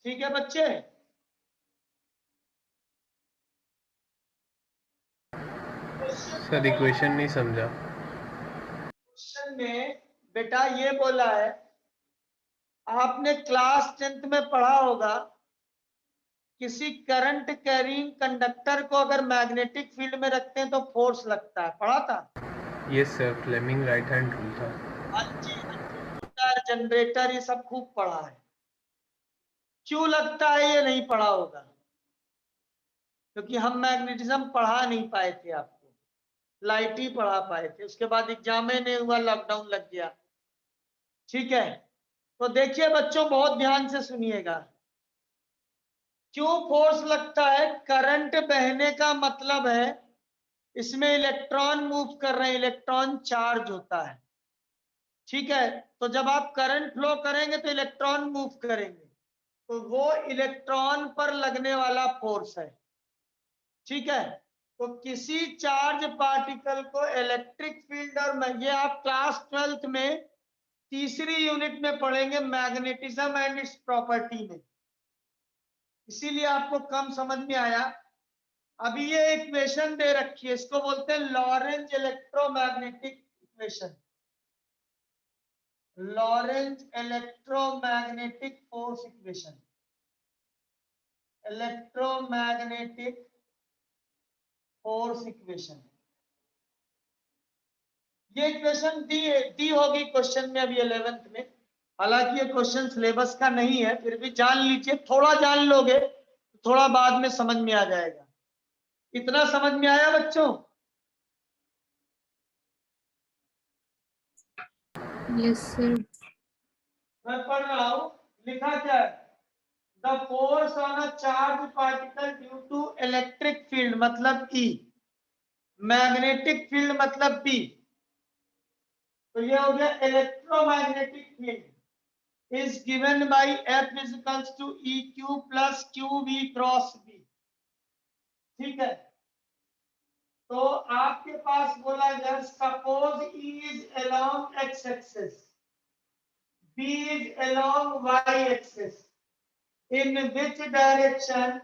ठीक है बच्चे? सर इक्वेशन नहीं समझा। क्वेश्चन में बेटा ये बोला है, आपने क्लास 10th में पढ़ा होगा, किसी करंट कैरिंग कंडक्टर को अगर मैग्नेटिक फील्ड में रखते हैं तो फोर्स लगता है, पढ़ा था? Yes sir, Fleming right hand rule था। जनरेटर ये सब खूब पढ़ा है। क्यों लगता है ये नहीं पढ़ा होगा? क्योंकि हम मैग्नेटिज्म पढ़ा नहीं पाए थे, आपको लाइट ही पढ़ा पाए थे, उसके बाद एग्जाम ही नहीं हुआ, लॉकडाउन लग गया। ठीक है, तो देखिए बच्चों बहुत ध्यान से सुनिएगा। क्यों फोर्स लगता है? करंट बहने का मतलब है इसमें इलेक्ट्रॉन मूव कर रहे हैं, इलेक्ट्रॉन चार्ज होता है। ठीक है, तो जब आप करंट फ्लो करेंगे तो इलेक्ट्रॉन मूव करेंगे, तो वो इलेक्ट्रॉन पर लगने वाला फोर्स है। ठीक है, तो किसी चार्ज पार्टिकल को इलेक्ट्रिक फील्ड, और ये आप क्लास 12th में तीसरी यूनिट में पढ़ेंगे, मैग्नेटिज्म एंड इट्स प्रॉपर्टी में, इसीलिए आपको कम समझ में आया। अभी ये इक्वेशन दे रखी है, इसको बोलते हैं Lorentz electromagnetic equation, Lorentz electromagnetic force equation, electromagnetic force equation. ये इक्वेशन दी होगी क्वेश्चन में अभी 11th में, हालांकि ये क्वेश्चन सिलेबस का नहीं है, फिर भी जान लीजिए, थोड़ा जान लोगे थोड़ा बाद में समझ में आ जाएगा। इतना समझ में आया बच्चों? Yes, sir. मैं पढ़ रहा हूं, लिखा क्या है? The force on a charge particle due to electric field मतलब E, मैग्नेटिक फील्ड मतलब B, तो ये हो गया electromagnetic field is given by F is equals to EQ plus QV cross B। ठीक है, तो आपके पास बोला गया suppose E is along X axis, B is along y-axis, in which direction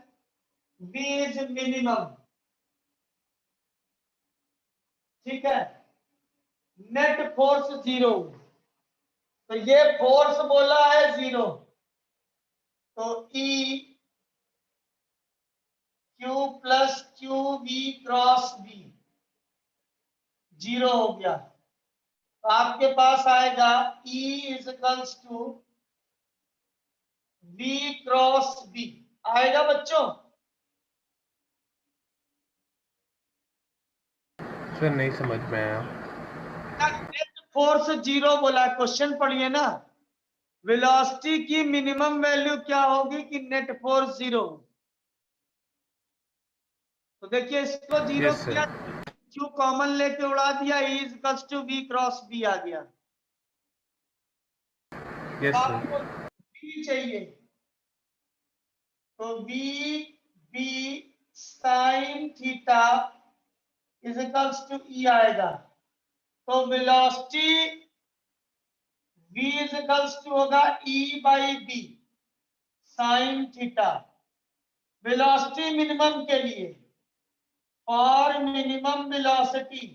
B is minimum। ठीक है, नेट फोर्स जीरो, तो ये फोर्स बोला है जीरो, तो E Q plus Q B cross B zero हो गया, तो आपके पास आएगा E is equals to B cross B आएगा बच्चों? सर नहीं समझ में आया। नेट फोर्स जीरो बोला, क्वेश्चन पढ़िए ना, वेलोसिटी की मिनिमम वैल्यू क्या होगी कि नेट फोर्स जीरो। तो देखिए इसको जीरो यस किया, सर। क्यू कॉमन लेके उड़ा दिया, E is equals to V cross B आ गया। यस आपको सर। B चाहिए, तो V B sine theta is equals to E आएगा, तो velocity V is equals to होगा E by B sine theta. Velocity minimum के लिए, for minimum velocity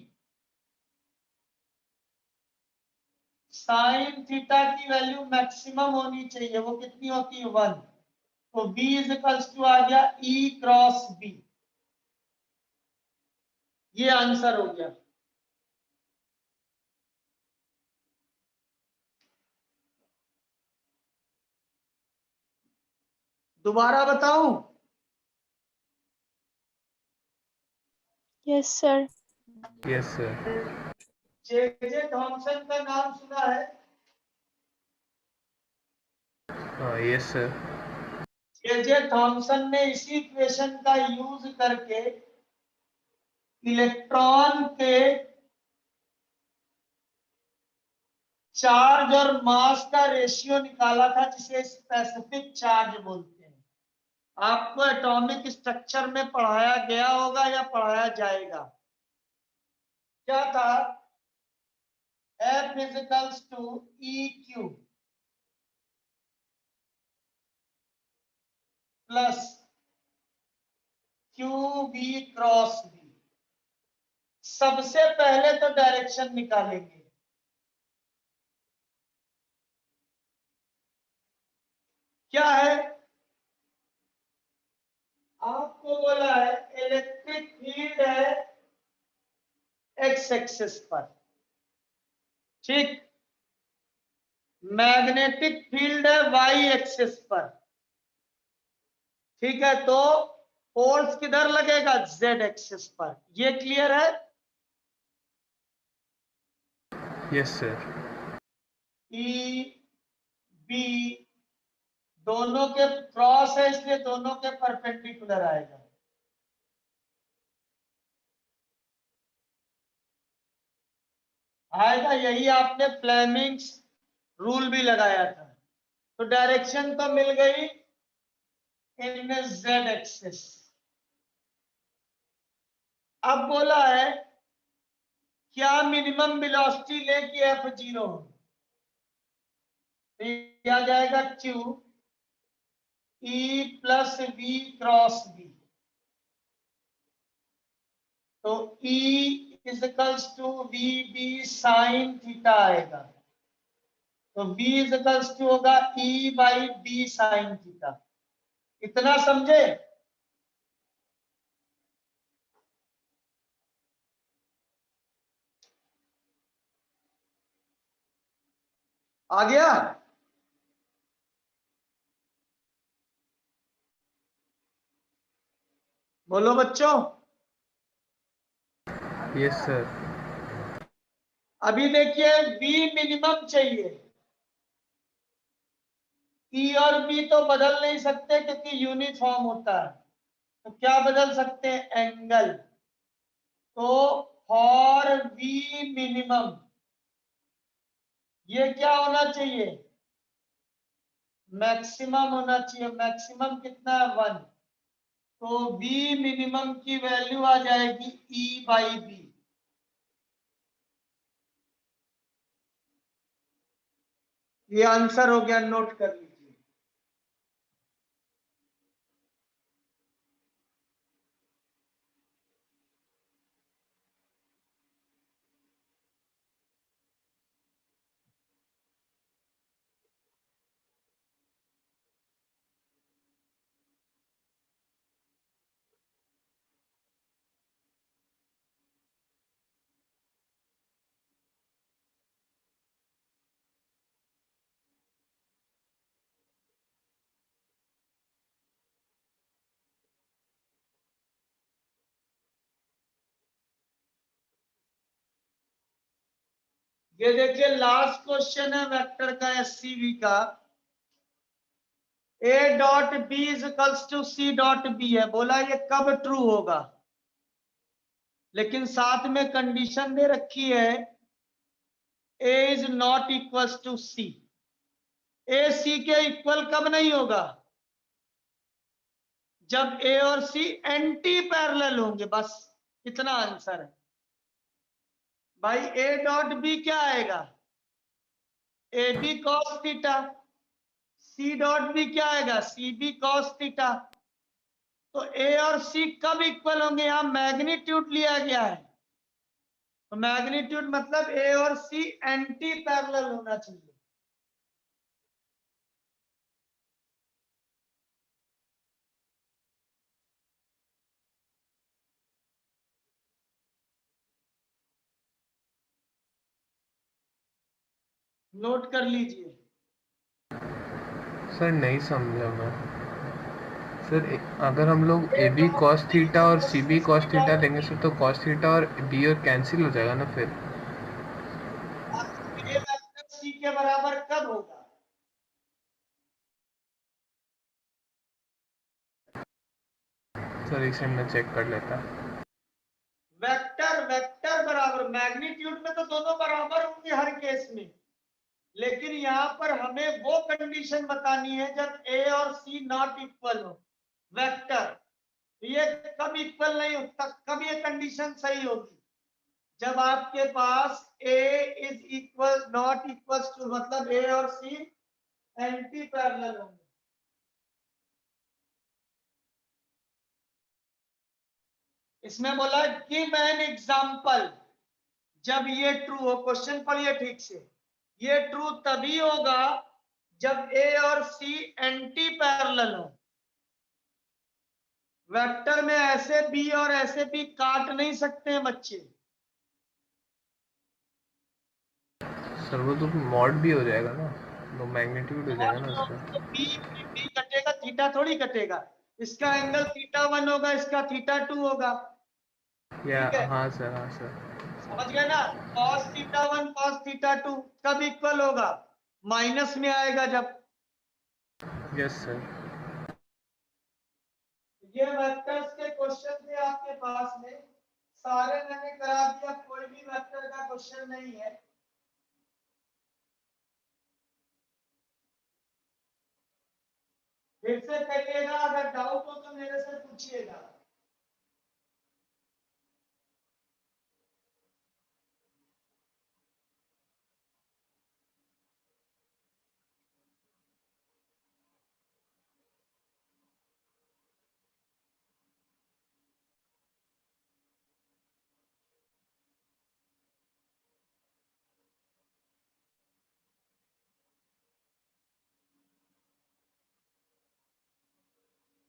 sine theta की वैल्यू मैक्सिमम होनी चाहिए, वो कितनी होती है 1, तो B इज इक्वल्स टू आ गया E क्रॉस B। ये आंसर हो गया। दोबारा बताऊं? Yes sir. Yes sir. J Thomson का नाम सुना है? हाँ यस सर। जे थॉमसन ने इसी इक्वेशन का यूज करके इलेक्ट्रॉन के चार्ज और मास का रेशियो निकाला था, जिसे स्पेसिफिक चार्ज बोलते हैं। आपको एटॉमिक स्ट्रक्चर में पढ़ाया गया होगा या पढ़ाया जाएगा। क्या था? F is equals to EQ plus QV cross B। सबसे पहले तो डायरेक्शन निकालेंगे, क्या है? आपको बोला है इलेक्ट्रिक फील्ड है एक्स एक्सिस पर, ठीक। मैग्नेटिक फील्ड है वाई एक्सिस पर, ठीक है। तो फोर्स किधर लगेगा? जेड एक्सिस पर। ये क्लियर है? Yes sir. ई बी दोनों के क्रॉस है, इसलिए दोनों के परपेंडिकुलर आएगा। आएगा, यही आपने फ्लेमिंग्स रूल भी लगाया था। तो डायरेक्शन तो मिल गई इन जेड एक्सिस। अब बोला है क्या मिनिमम वेलोसिटी ले कि एफ जीरो, तो ये आ जाएगा Q E plus V cross B. तो E equals to V B sine theta आएगा। तो v इजकल्स टू होगा E by B sine theta. इतना समझे? आ गया? बोलो बच्चों। Yes sir. अभी देखिए v मिनिमम चाहिए, e और b तो बदल नहीं सकते क्योंकि यूनिफॉर्म होता है। तो क्या बदल सकते हैं? एंगल। तो फॉर v मिनिमम ये क्या होना चाहिए? मैक्सिमम होना चाहिए। मैक्सिमम कितना है? 1। तो v मिनिमम की वैल्यू आ जाएगी e बाई बी। ये आंसर हो गया, नोट कर लीजिए। ये देखिए लास्ट क्वेश्चन है वेक्टर का, एससीवी का। A dot B is equals to C dot B है। बोला ये कब ट्रू होगा, लेकिन साथ में कंडीशन दे रखी है ए इज नॉट इक्वल्स टू सी। ए सी के इक्वल कब नहीं होगा? जब ए और सी एंटी पैरेलल होंगे, बस इतना आंसर है भाई। ए डॉट बी क्या आएगा? A B cos theta. C dot B क्या आएगा? C B cos theta. तो ए और सी कब इक्वल होंगे? यहां मैग्नीट्यूड लिया गया है, तो मैग्नीट्यूड मतलब ए और सी एंटी पैरेलल होना चाहिए। नोट कर लीजिए। सर नहीं समझा मैं। सर अगर हम लोग ए बी कॉस थीटा और सी बी कॉस थीटा लेंगे सर, तो कॉस थीटा और बी और कैंसिल हो जाएगा ना फिर। ए वेक्टर सी के बराबर कब होगा? सर इसे मैं चेक कर लेता। वेक्टर वेक्टर बराबर, मैग्नीट्यूड में तो दोनों बराबर होंगे हर केस में, लेकिन यहां पर हमें वो कंडीशन बतानी है जब ए और सी नॉट इक्वल हो। वेक्टर ये कब इक्वल नहीं होता, कब ये कंडीशन सही होगी? जब आपके पास A is equal not equal to, मतलब ए और सी एंटी पैरेलल होंगे। इसमें बोला गिव एन एग्जांपल। जब ये ट्रू हो, क्वेश्चन पढ़िए ठीक से, ये ट्रू तभी होगा जब ए और सी एंटी पैरेलल हो। वेक्टर में ऐसे बी और ऐसे बी काट नहीं सकते हैं बच्चे। सर वो तो मॉड भी हो जाएगा ना, तो मैग्नीट्यूड हो जाएगा ना उसका। तो बी कटेगा, थीटा थोड़ी कटेगा। इसका एंगल θ1 होगा, इसका θ2 होगा। या ठीक है, हाँ सर, हाँ सर। समझ गए ना। cos θ1 cos θ2 कब इक्वल होगा? माइनस में आएगा जब। Yes sir. ये वेक्टर्स के क्वेश्चन थे आपके पास में, सारे मैंने करा दिया, कोई भी वेक्टर का क्वेश्चन नहीं है। फिर से करिएगा, अगर डाउट हो तो मेरे से पूछिएगा।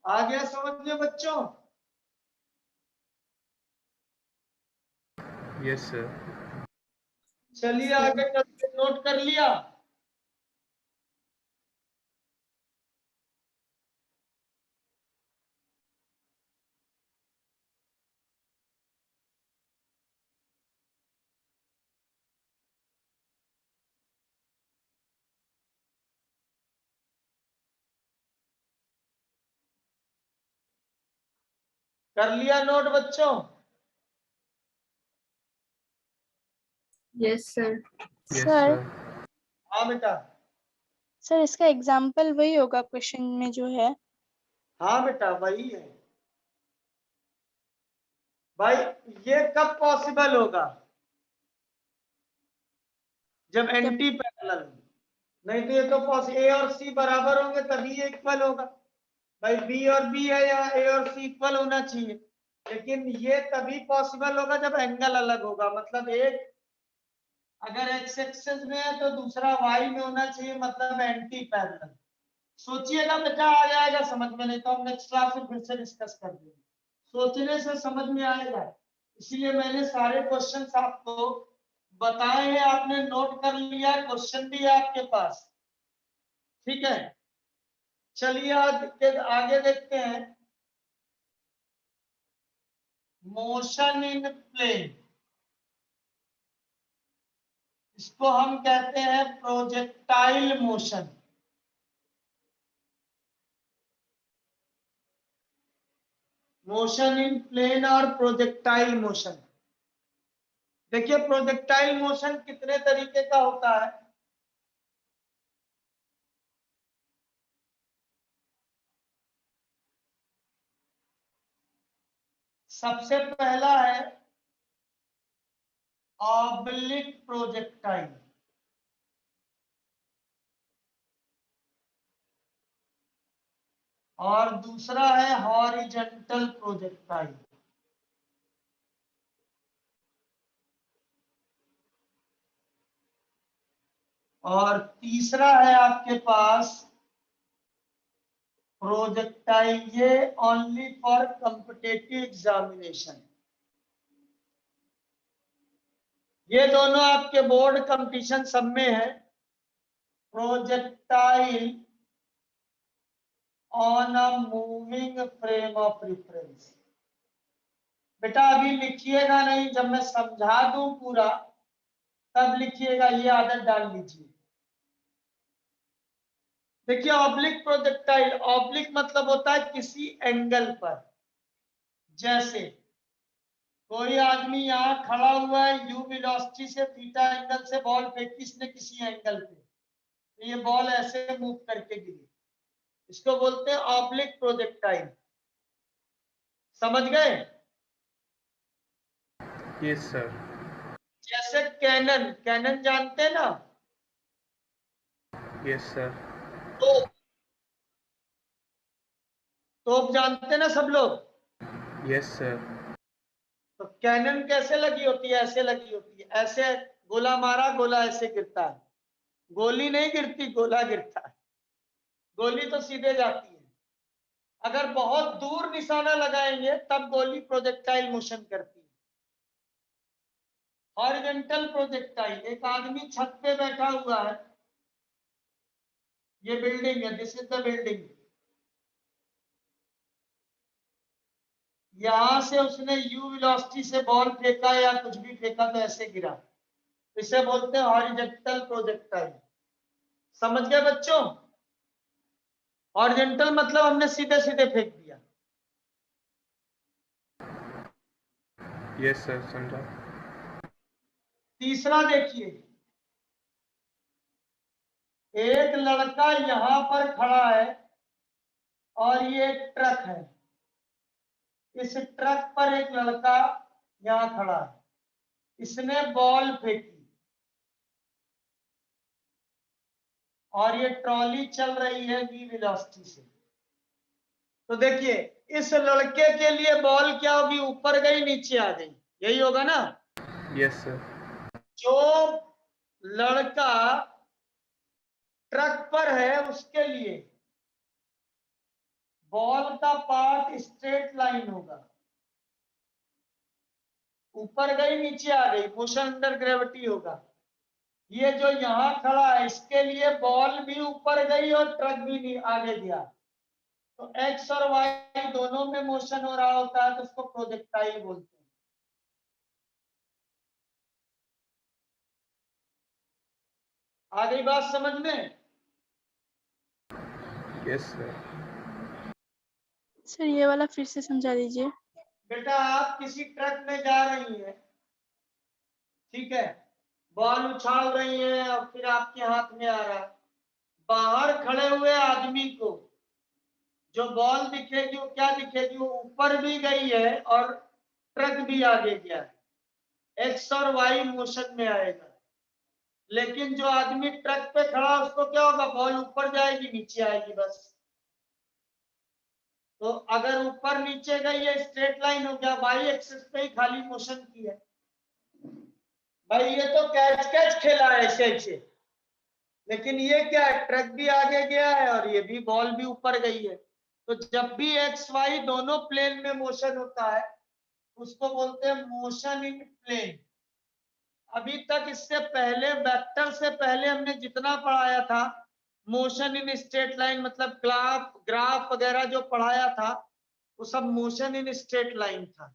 आ गया समझ में बच्चों? Yes sir. चलिए आगे चलते, नोट कर लिया? कर लिया नोट बच्चों? Yes sir. Yes sir sir. हाँ बेटा। सर इसका एग्जाम्पल वही होगा क्वेश्चन में जो है? हाँ बेटा वही है भाई। ये कब पॉसिबल होगा? जब एंटी पैरेलल, नहीं तो ये तो ए और सी बराबर होंगे तभी ये इक्वल होगा। भाई बी और बी है, या ए और सी इक्वल होना चाहिए। लेकिन ये तभी पॉसिबल होगा जब एंगल अलग होगा। मतलब एक अगर एक्स एक्सिस में है तो दूसरा वाई में होना चाहिए, मतलब एंटी पैरेलल। सोचिएगा बेटा, आ जाएगा समझ में, नहीं तो हम नेक्स्ट क्लास में फिर से डिस्कस कर देंगे। सोचने से समझ में आएगा, इसीलिए मैंने सारे क्वेश्चंस आपको बताए हैं, आपने नोट कर लिया, क्वेश्चन भी है आपके पास। ठीक है, चलिए आगे देखते हैं। मोशन इन प्लेन, इसको हम कहते हैं projectile motion. Motion in plane और प्रोजेक्टाइल मोशन। देखिए प्रोजेक्टाइल मोशन कितने तरीके का होता है। सबसे पहला है ऑब्लिक प्रोजेक्टाइल, और दूसरा है हॉरिजॉन्टल प्रोजेक्टाइल, और तीसरा है आपके पास प्रोजेक्टाइल, ये ओनली फॉर कॉम्पिटिटिव एग्जामिनेशन। ये दोनों आपके बोर्ड कंपटीशन सब में है। Projectile on a moving frame of reference. बेटा अभी लिखिएगा नहीं, जब मैं समझा दूं पूरा तब लिखिएगा, ये आदत डाल लीजिए। देखिए ऑब्लिक प्रोजेक्टाइल, ऑब्लिक मतलब होता है किसी एंगल पर। जैसे कोई आदमी यहाँ खड़ा हुआ है, यू वेलोसिटी से थीटा एंगल से बॉल फेंकी इसने किसी एंगल पे, तो ये बॉल ऐसे मूव करके गिरी, इसको बोलते हैं ऑब्लिक प्रोजेक्टाइल। समझ गए? Yes sir. जैसे कैनन, कैनन जानते हैं ना? Yes sir. तोप, तोप जानते हैं ना सब लोग? Yes sir. तो कैनन कैसे लगी होती है? ऐसे लगी होती है, ऐसे गोला मारा, गोला ऐसे गिरता है। गोली नहीं गिरती, गोला गिरता है। गोली तो सीधे जाती है। अगर बहुत दूर निशाना लगाएंगे तब गोली प्रोजेक्टाइल मोशन करती है। हॉरिजॉन्टल प्रोजेक्टाइल, एक आदमी छत पे बैठा हुआ है, ये बिल्डिंग है, दिस इज द बिल्डिंग। यहां से उसने यू वेलोसिटी से बॉल फेंका या कुछ भी फेंका तो ऐसे गिरा, इसे बोलते हैं हॉरिजॉन्टल प्रोजेक्टाइल। समझ गए बच्चों? हॉरिजॉन्टल मतलब हमने सीधे सीधे फेंक दिया। यस सर, समझा। तीसरा देखिए, एक लड़का यहां पर खड़ा है और ये एक ट्रक है, इस ट्रक पर एक लड़का यहां खड़ा है, इसने बॉल फेंकी और ये ट्रॉली चल रही है वी वेलोसिटी से। तो देखिए इस लड़के के लिए बॉल क्या होगी, ऊपर गई नीचे आ गई, यही होगा ना? Yes sir. जो लड़का ट्रक पर है उसके लिए बॉल का पार्ट स्ट्रेट लाइन होगा, ऊपर गई नीचे आ गई, मोशन अंडर ग्रेविटी होगा। ये जो यहां खड़ा है इसके लिए बॉल भी ऊपर गई और ट्रक भी नहीं आगे गया, तो एक्स और वाई दोनों में मोशन हो रहा होता है, तो उसको प्रोजेक्टाइल बोलते हैं। आ गई बात समझ में? Yes sir. सर ये वाला फिर से समझा दीजिए। बेटा आप किसी ट्रक में जा रही हैं, ठीक है, बॉल उछाल रही है और फिर आपके हाथ में आ रहा है, बाहर खड़े हुए आदमी को जो बॉल दिखेगी वो क्या दिखेगी, वो ऊपर भी गई है और ट्रक भी आगे गया है, एक्स और वाई मोशन में आएगा। लेकिन जो आदमी ट्रक पे खड़ा उसको क्या होगा, बॉल ऊपर जाएगी नीचे आएगी बस। तो अगर ऊपर नीचे गई है स्ट्रेट लाइन हो गया, वाई एक्सिस पे ही खाली मोशन की है। भाई ये तो कैच कैच खेला है ऐसे ऐसे, लेकिन ये क्या है, ट्रक भी आगे गया है और ये भी बॉल भी ऊपर गई है। तो जब भी एक्स वाई दोनों प्लेन में मोशन होता है उसको बोलते हैं मोशन इन प्लेन। अभी तक इससे पहले वेक्टर से पहले हमने जितना पढ़ाया था, मोशन इन स्ट्रेट लाइन मतलब ग्राफ ग्राफ वगैरह जो पढ़ाया था वो सब मोशन इन स्ट्रेट लाइन था।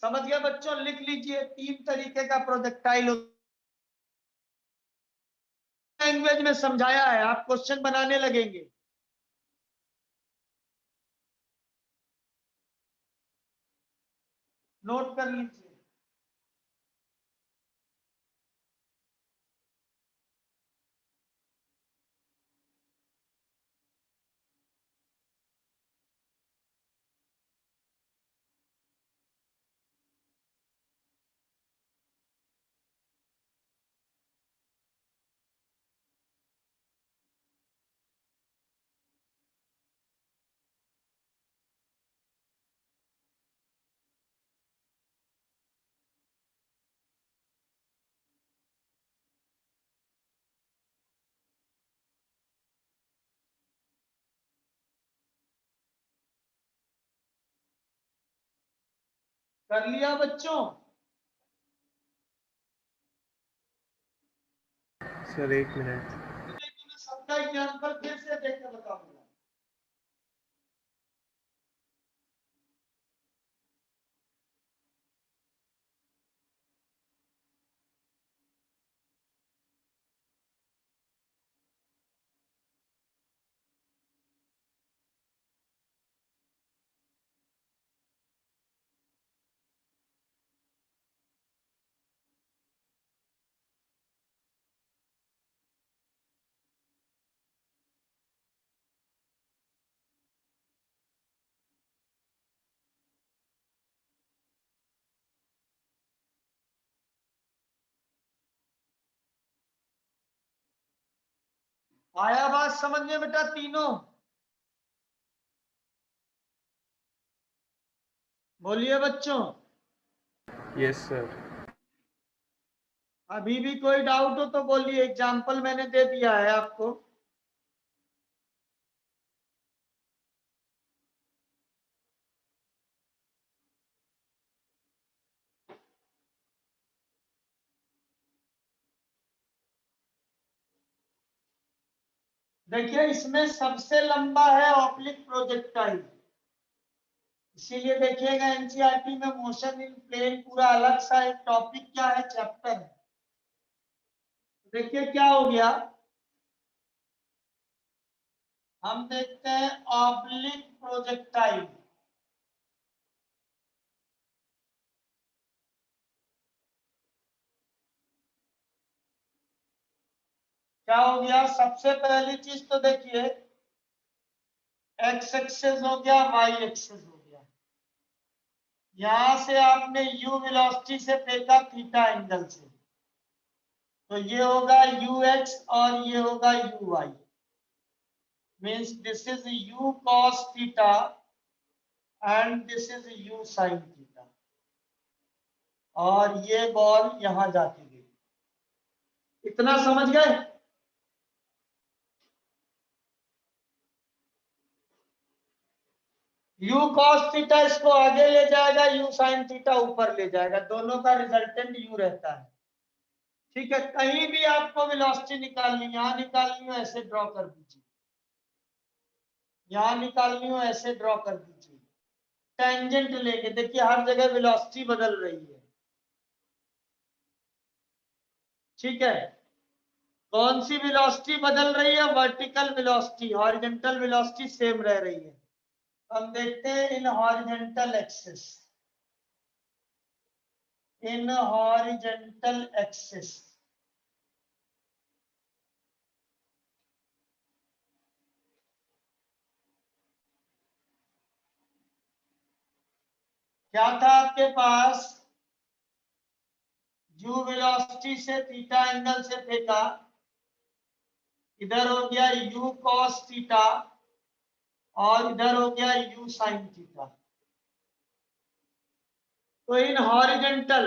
समझ गए बच्चों? लिख लीजिए, 3 तरीके का प्रोजेक्टाइल लैंग्वेज में समझाया है, आप क्वेश्चन बनाने लगेंगे। नोट कर लीजिए। कर लिया बच्चों? Sir 1 minute. मैं सबका एग्जाम्पल फिर से देख कर बताऊंगा। आया बात समझ में बेटा तीनों? बोलिए बच्चों। Yes sir. अभी भी कोई डाउट हो तो बोलिए, एग्जाम्पल मैंने दे दिया है आपको। देखिए इसमें सबसे लंबा है ऑब्लिक प्रोजेक्टाइल, इसीलिए देखिएगा एनसीईआरटी में मोशन इन प्लेन पूरा अलग सा एक टॉपिक क्या है, चैप्टर है। देखिए क्या हो गया, हम देखते हैं ऑब्लिक प्रोजेक्टाइल। क्या हो गया, सबसे पहली चीज तो देखिए एक्स एक्सेस हो गया, वाई एक्सेस हो गया। यहां से आपने यू वेलोसिटी से फेंका थीटा एंगल से, तो ये होगा यू एक्स और ये होगा U Y. Means this is U cos theta and this is U sine theta, और ये बॉल यहां जाती गई। इतना समझ गए? यू कॉस थीटा इसको आगे ले जाएगा, यू साइन थीटा ऊपर ले जाएगा, दोनों का रिजल्टेंट यू रहता है। ठीक है, कहीं भी आपको वेलोसिटी निकालनी, यहां निकालनी हो ऐसे ड्रॉ कर दीजिए, यहां निकालनी हो ऐसे ड्रॉ कर दीजिए, टेंजेंट लेंगे। देखिए हर जगह वेलोसिटी बदल रही है। ठीक है, कौन सी वेलोसिटी बदल रही है? Vertical velocity, horizontal velocity same रह रही है। हम देखते हैं in horizontal axis, in horizontal axis क्या था आपके पास? यू वेलोसिटी से थीटा एंगल से फेंका, इधर हो गया यू कॉस थीटा और इधर हो गया यू साइन थीटा। तो इन हॉरिजॉन्टल,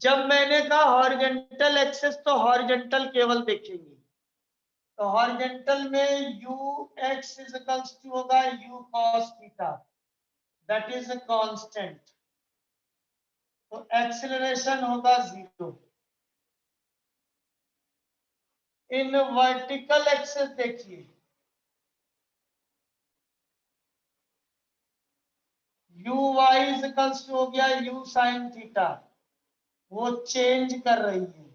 जब मैंने कहा हॉरिजॉन्टल एक्सिस तो हॉरिजॉन्टल केवल देखेंगे, तो हॉरिजॉन्टल में U X is equals to होगा U cos theta, that is a constant, तो एक्सेलरेशन होगा 0। इन वर्टिकल एक्सिस देखिए, U Y is equals to हो गया यू साइन थीटा, वो चेंज कर रही है,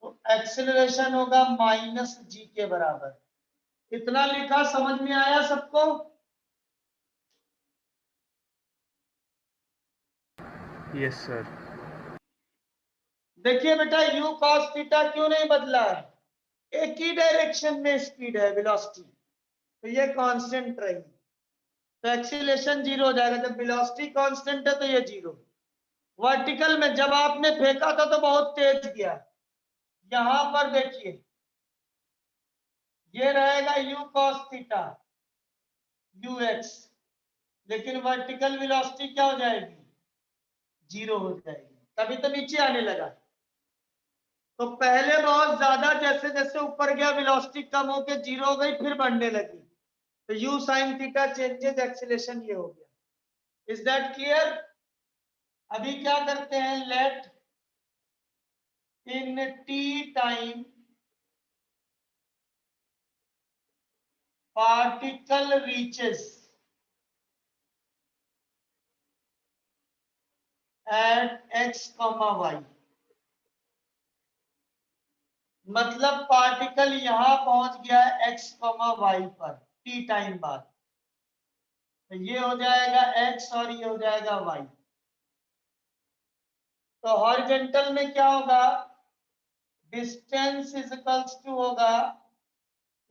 तो एक्सेलरेशन होगा माइनस जी के बराबर। इतना लिखा समझ में आया सबको? Yes sir. देखिए बेटा यू कॉस थीटा क्यों नहीं बदला है? एक ही डायरेक्शन में स्पीड है, वेलोसिटी, तो ये कांस्टेंट रही, तो एक्सीलरेशन 0 हो जाएगा। जब वेलोसिटी कांस्टेंट है तो ये 0। वर्टिकल में जब आपने फेंका था तो बहुत तेज गया, यहां पर देखिए ये रहेगा you cos theta you x, लेकिन वर्टिकल वेलोसिटी क्या हो जाएगी? 0 हो जाएगी, तभी तो नीचे आने लगा। तो पहले बहुत ज्यादा, जैसे जैसे ऊपर गया वेलोसिटी कम होकर 0 हो गई, फिर बढ़ने लगी, तो U sine theta changes acceleration ये हो गया। Is that clear? अभी क्या करते हैं, let in T time particle reaches at X comma Y, मतलब पार्टिकल यहां पहुंच गया एक्स कॉमा वाई पर टी टाइम बाद, तो ये हो जाएगा एक्स और ये हो जाएगा वाई। तो हॉरिजॉन्टल में क्या होगा? डिस्टेंस इज इक्वल्स टू होगा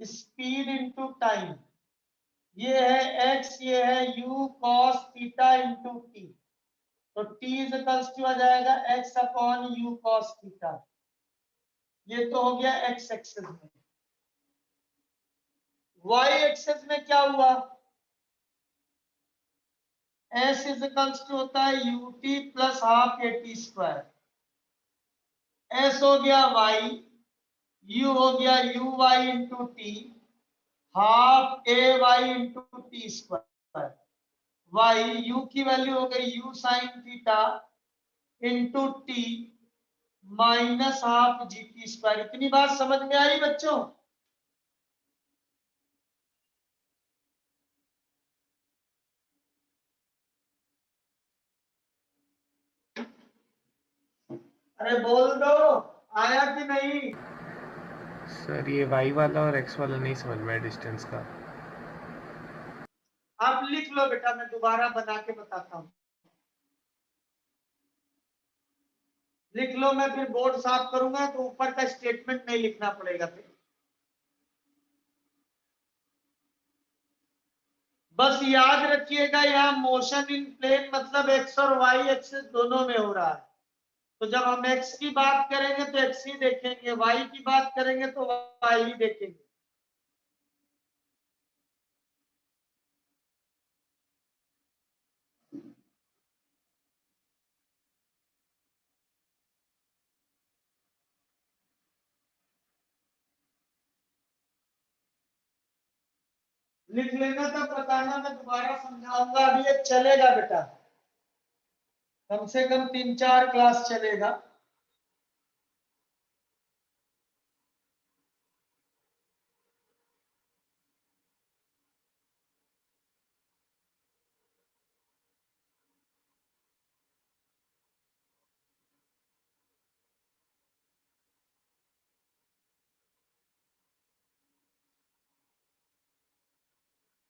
स्पीड इनटू टाइम, ये है x, ये है u cos theta into T, तो t इज इक्वल्स टू आ जाएगा x upon u cos theta. ये तो हो गया x एक्सिस में। y एक्सिस में क्या हुआ? s इज इक्वल्स टू होता है ut plus half at square, s हो गया y, u हो गया uy into T, half A Y into T square, Y U की वैल्यू हो गई U sine theta into T minus half G T square. इतनी बात समझ में आई बच्चों? अरे बोल दो, आया कि नहीं? सर ये y वाला और x वाला नहीं समझ में डिस्टेंस का। आप लिख लो बेटा, मैं दोबारा बना के बताता हूँ। लिख लो, मैं फिर बोर्ड साफ करूंगा तो ऊपर का स्टेटमेंट नहीं लिखना पड़ेगा फिर। बस याद रखिएगा, यहाँ मोशन इन प्लेन मतलब एक्स और वाई एक्सिस दोनों में हो रहा है। तो जब हम एक्स की बात करेंगे तो एक्स ही देखेंगे, वाई की बात करेंगे तो वाई ही देखेंगे। लिख लेना तो बताना, मैं दोबारा समझाऊंगा। अभी ये चलेगा बेटा, कम से कम 3-4 क्लास चलेगा।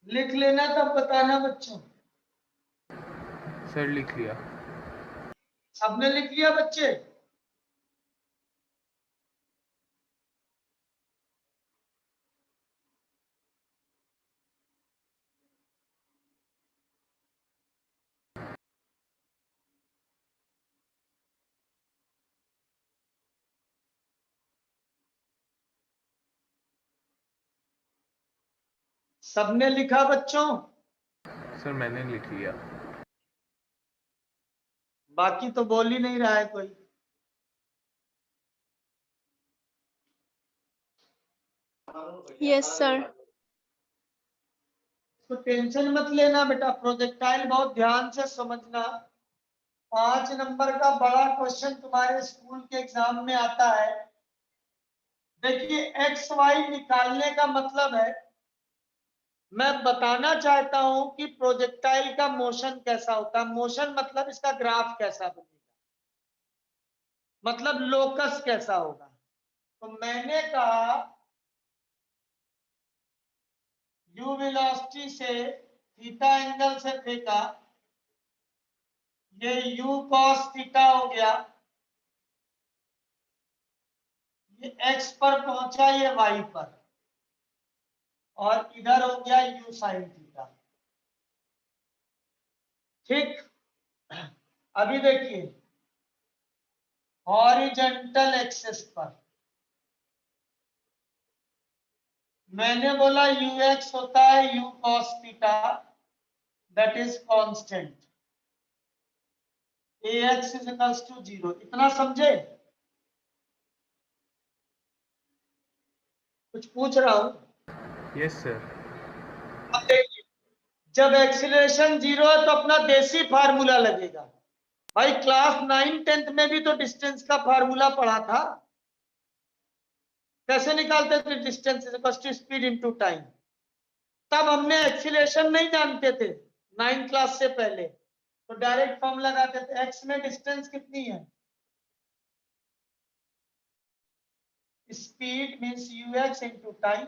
लिख लेना तब बताना बच्चों। सर लिख लिया। सबने लिख लिया बच्चे? सबने लिखा बच्चों? सर मैंने लिख लिया। बाकी तो बोल ही नहीं रहा है कोई। Yes sir. तो टेंशन मत लेना बेटा, प्रोजेक्टाइल बहुत ध्यान से समझना। 5 नंबर का बड़ा क्वेश्चन तुम्हारे स्कूल के एग्जाम में आता है। देखिए, एक्स वाई निकालने का मतलब है, मैं बताना चाहता हूं कि प्रोजेक्टाइल का मोशन कैसा होता है। मोशन मतलब इसका ग्राफ कैसा बनेगा, मतलब लोकस कैसा होगा। तो मैंने कहा यू वेलोसिटी से थीटा एंगल से फेंका, ये u cos थीटा हो गया, ये x पर पहुंचा, ये y पर, और इधर हो गया u sin थीटा। ठीक, अभी देखिए हॉरिजॉन्टल एक्सिस पर मैंने बोला ux होता है u cos theta, that is constant, ax is equals to 0। इतना समझे? कुछ पूछ रहा हूं? Yes sir. अब देखिए, जब एक्सीलरेशन 0 है तो अपना देसी फार्मूला लगेगा। भाई क्लास 9-10 में भी तो डिस्टेंस का फार्मूला पढ़ा था। कैसे निकालते थे? Distance is equal to speed into time. तब हमने एक्सीलरेशन नहीं जानते थे 9 क्लास से पहले, तो डायरेक्ट फॉर्म लगाते थे। एक्स में डिस्टेंस कितनी है? Speed means you x into time.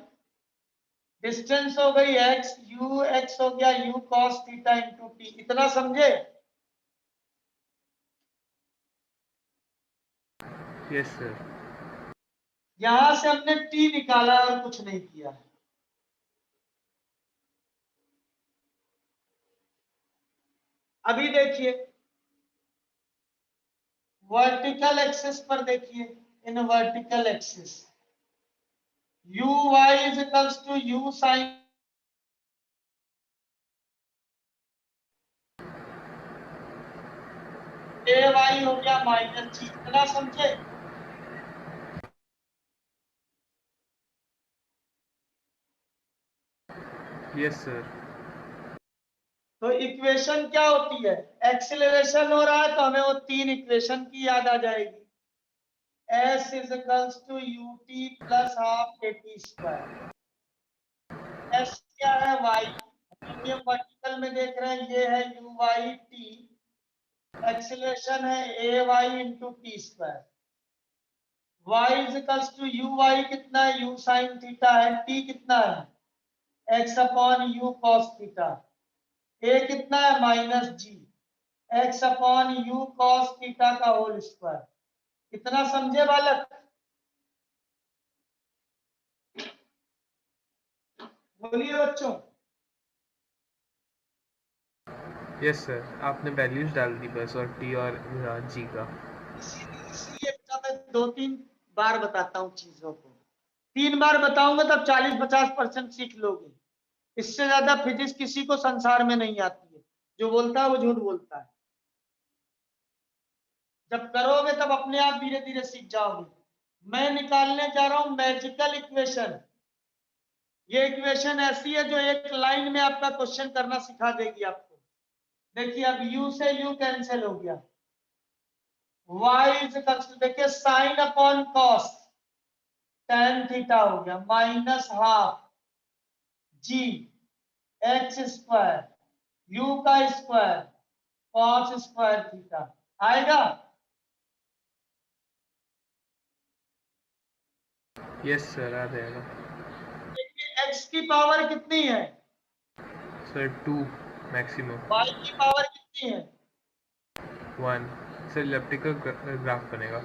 Distance हो गई एक्स, यू एक्स हो गया you cos theta into T. इतना समझे? Yes sir. यहां से हमने टी निकाला और कुछ नहीं किया। अभी देखिए वर्टिकल एक्सिस पर, देखिए in vertical axis u Y is equals to u sine, a y हो गया माइनस जी। इतना समझे? Yes sir. तो इक्वेशन क्या होती है? एक्सीलरेशन हो रहा है तो हमें वो 3 इक्वेशन की याद आ जाएगी। s is equals to u t plus half a t square. s क्या है? y। ये वर्टिकल में देख रहे हैं, ये है यू वाई टी। एक्सीलरेशन है A Y into T square. y is equals to U, Y कितना है, u साइन थीटा है, t कितना है x upon u cos theta, a कितना है minus G x upon u cos theta का whole square. इतना समझे बालक? बोलिए बच्चों। यस सर, आपने वैल्यूज डाल दी बस, और टी और जी का। इसलिए बेटा मैं 2-3 बार बताता हूँ चीजों को, 3 बार बताऊंगा तब 40-50% सीख लोगे। इससे ज्यादा फिजिक्स किसी को संसार में नहीं आती है, जो बोलता है वो झूठ बोलता है। जब करोगे तब अपने आप धीरे धीरे सीख जाओगे। मैं निकालने जा रहा हूं मैजिकल इक्वेशन। ये इक्वेशन ऐसी है जो एक लाइन में आपका क्वेश्चन करना सिखा देगी आपको। देखिए अब u से u कैंसिल हो गया, y इज इक्वल टू, देखिए sine upon cos tan theta हो गया minus half g x square u का स्क्वायर कॉस स्क्वायर थीटा आएगा। यस सर, आ जाएगा। देखिए x की पावर कितनी है, सर 2 मैक्सिमम। y की पावर कितनी है, 1। सर इलेप्टिकल ग्राफ बनेगा।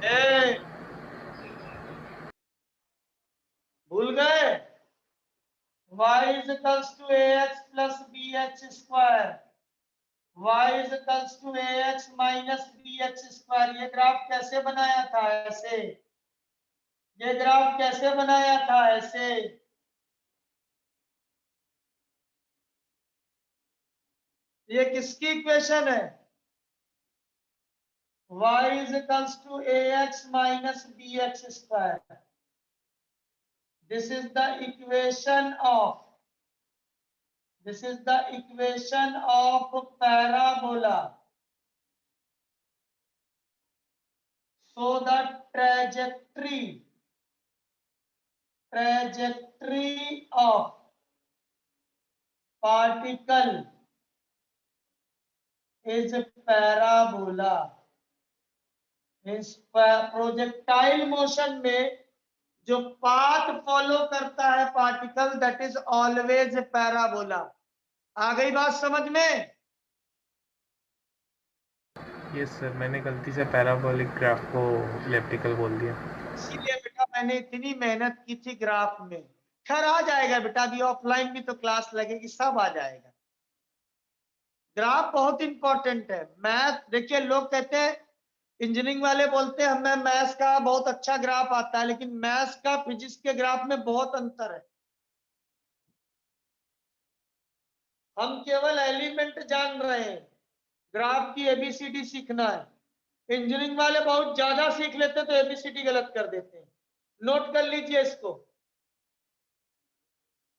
ए भूल गए, y is equals to ax plus bx square, y is equals to ax minus bx square। ये ग्राफ कैसे बनाया था, ऐसे। ये ग्राफ कैसे बनाया था, ऐसे। ये किसकी इक्वेशन है, y is equals to ax minus bx square। This is the equation of, this is the equation of parabola। So the trajectory of particle is parabola। इस प्रोजेक्टाइल मोशन में जो पाथ फॉलो करता है particle, that is always parabola. आ गई बात समझ में? यस सर, मैंने गलती से पैराबोलिक ग्राफ को इलेप्टिकल बोल दिया। इसीलिए बेटा मैंने इतनी मेहनत की थी ग्राफ में। खैर आ जाएगा बेटा, अभी ऑफलाइन भी तो क्लास लगेगी, सब आ जाएगा। ग्राफ बहुत इंपॉर्टेंट है। मैथ देखिए, लोग कहते हैं, इंजीनियरिंग वाले बोलते हैं हमें मैथ्स का बहुत अच्छा ग्राफ आता है, लेकिन मैथ्स का फिजिक्स के ग्राफ में बहुत अंतर है। हम केवल एलिमेंट जान रहे हैं, ग्राफ की एबीसीडी सीखना है। इंजीनियरिंग वाले बहुत ज्यादा सीख लेते तो एबीसीडी गलत कर देते हैं। नोट कर लीजिए इसको,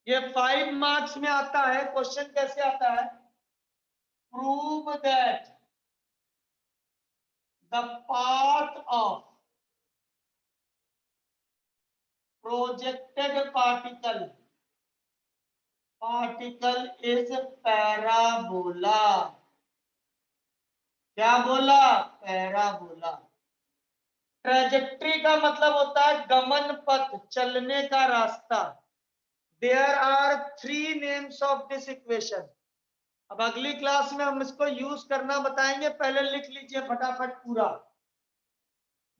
ये 5 मार्क्स में आता है। क्वेश्चन कैसे आता है, prove that the path of projected particle is parabola. क्या बोला, पैराबोला। ट्रेजेक्ट्री का मतलब होता है गमन पथ, चलने का रास्ता। There are 3 names of this equation. अब अगली क्लास में हम इसको यूज करना बताएंगे, पहले लिख लीजिए फटाफट पूरा।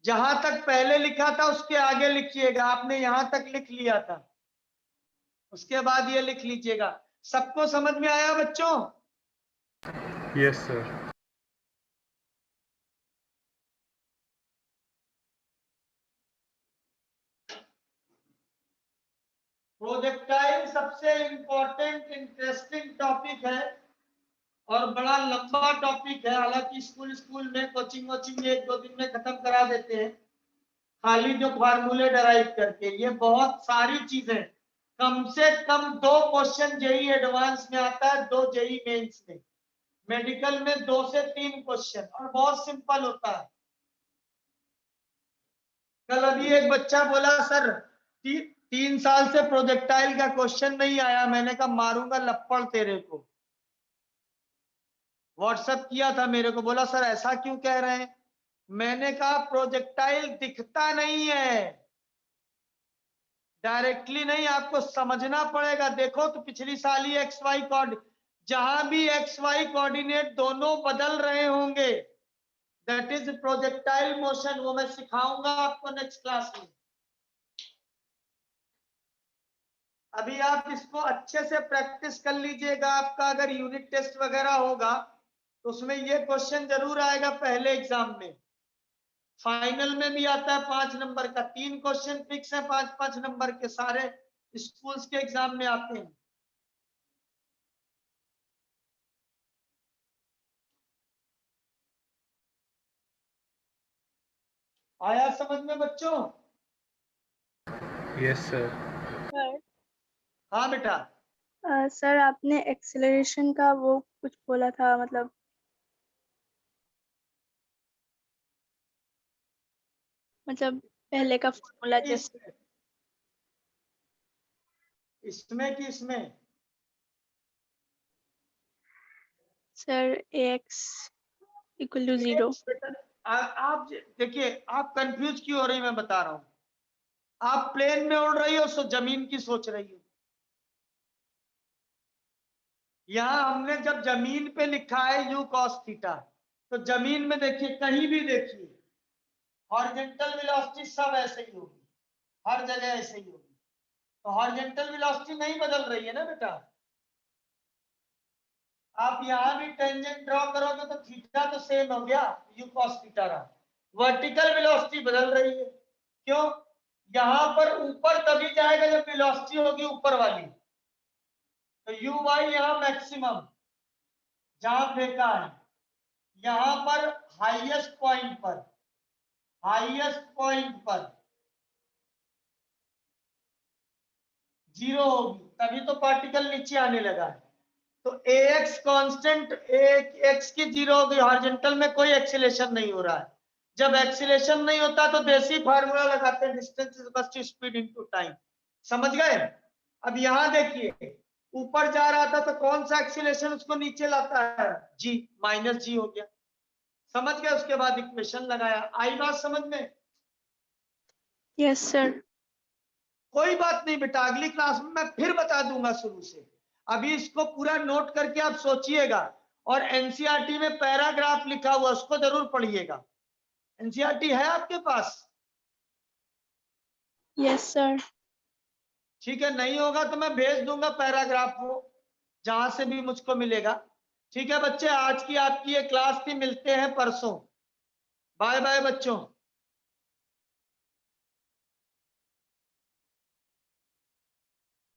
जहां तक पहले लिखा था उसके आगे लिखिएगा। आपने यहां तक लिख लिया था, उसके बाद ये लिख लीजिएगा। सबको समझ में आया बच्चों? Yes sir. प्रोजेक्टाइल सबसे इंपॉर्टेंट इंटरेस्टिंग टॉपिक है और बड़ा लंबा टॉपिक है। हालांकि स्कूल में कोचिंग 1-2 दिन में खत्म करा देते हैं, खाली जो फार्मूले डराइव करके। ये बहुत सारी चीजें, कम से कम 2 क्वेश्चन जेई एडवांस में आता है, 2 जेई मेंस में। मेडिकल में 2 से 3 क्वेश्चन, और बहुत सिंपल होता है। कल अभी एक बच्चा बोला सर 3 साल से प्रोजेक्टाइल का क्वेश्चन नहीं आया। मैंने कहा मारूंगा लप्पड़ तेरे को। व्हाट्सएप किया था मेरे को, बोला सर ऐसा क्यों कह रहे हैं। मैंने कहा प्रोजेक्टाइल दिखता नहीं है, डायरेक्टली नहीं, आपको समझना पड़ेगा। देखो तो पिछली साल ही एक्स वाई कोऑर्डिनेट, जहां भी एक्स वाई कोऑर्डिनेट दोनों बदल रहे होंगे, दैट इज प्रोजेक्टाइल मोशन। वो मैं सिखाऊंगा आपको नेक्स्ट क्लास में। अभी आप इसको अच्छे से प्रैक्टिस कर लीजिएगा। आपका अगर यूनिट टेस्ट वगैरह होगा तो उसमें ये क्वेश्चन जरूर आएगा पहले एग्जाम में। फाइनल में भी आता है 5 नंबर का, 3 क्वेश्चन फिक्स है 5-5 नंबर के, सारे स्कूल्स के एग्जाम में आते हैं। आया समझ में बच्चों? Yes sir. सर हाँ बेटा। सर आपने एक्सेलरेशन का वो कुछ बोला था, मतलब पहले का फॉर्मूला जैसे। इसमें कि इसमें? Sir ax equal to 0। आप देखिए, आप कंफ्यूज क्यों हो रही, मैं बता रहा हूं। आप प्लेन में उड़ रही हो, जमीन की सोच रही हो। यहां हमने जब जमीन पे लिखा है u cos थीटा, तो जमीन में देखिए, कहीं भी देखिए हॉरिजॉन्टल वेलोसिटी सब ऐसे ही होगी, हर जगह ऐसे ही होगी। तो हॉरिजॉन्टल वेलोसिटी नहीं बदल रही है ना बेटा। आप यहां भी टेंजेंट ड्रॉ करोगे तो थीटा तो सेम हो गया, u cos थीटा रहा। वर्टिकल वेलोसिटी बदल रही है। क्यों? यहां पर ऊपर तभी जाएगा जब वेलोसिटी होगी ऊपर वाली। तो यू वाई यहां मैक्सिमम जहां फेंका है, यहां पर हाईएस्ट पॉइंट पर 0 होगी, तभी तो पार्टिकल नीचे आने लगा है। तो ax कांस्टेंट, x की 0 होगी, हॉरिजॉन्टल में कोई एक्सीलरेशन नहीं हो रहा है। जब एक्सीलरेशन नहीं होता तो देसी फार्मूला लगाते हैं, distance is equal to speed into time. समझ गए? अब यहां देखिए, ऊपर जा रहा था तो कौन सा एक्सीलरेशन उसको नीचे लाता है? g, माइनस g हो गया। समझ गए? उसके बाद इक्वेशन लगाया। आई बात समझ में? Yes sir. कोई बात नहीं बेटा, अगली क्लास में मैं फिर बता दूंगा शुरू से। अभी इसको पूरा नोट करके आप सोचिएगा, और एनसीईआरटी में पैराग्राफ लिखा हुआ उसको जरूर पढ़िएगा। एनसीईआरटी है आपके पास? Yes sir. ठीक है, नहीं होगा तो मैं भेज दूंगा पैराग्राफ वो, जहां से भी मुझको मिलेगा। ठीक है बच्चे, आज की आपकी ये क्लास थी, मिलते हैं परसों। बाय बाय बच्चों।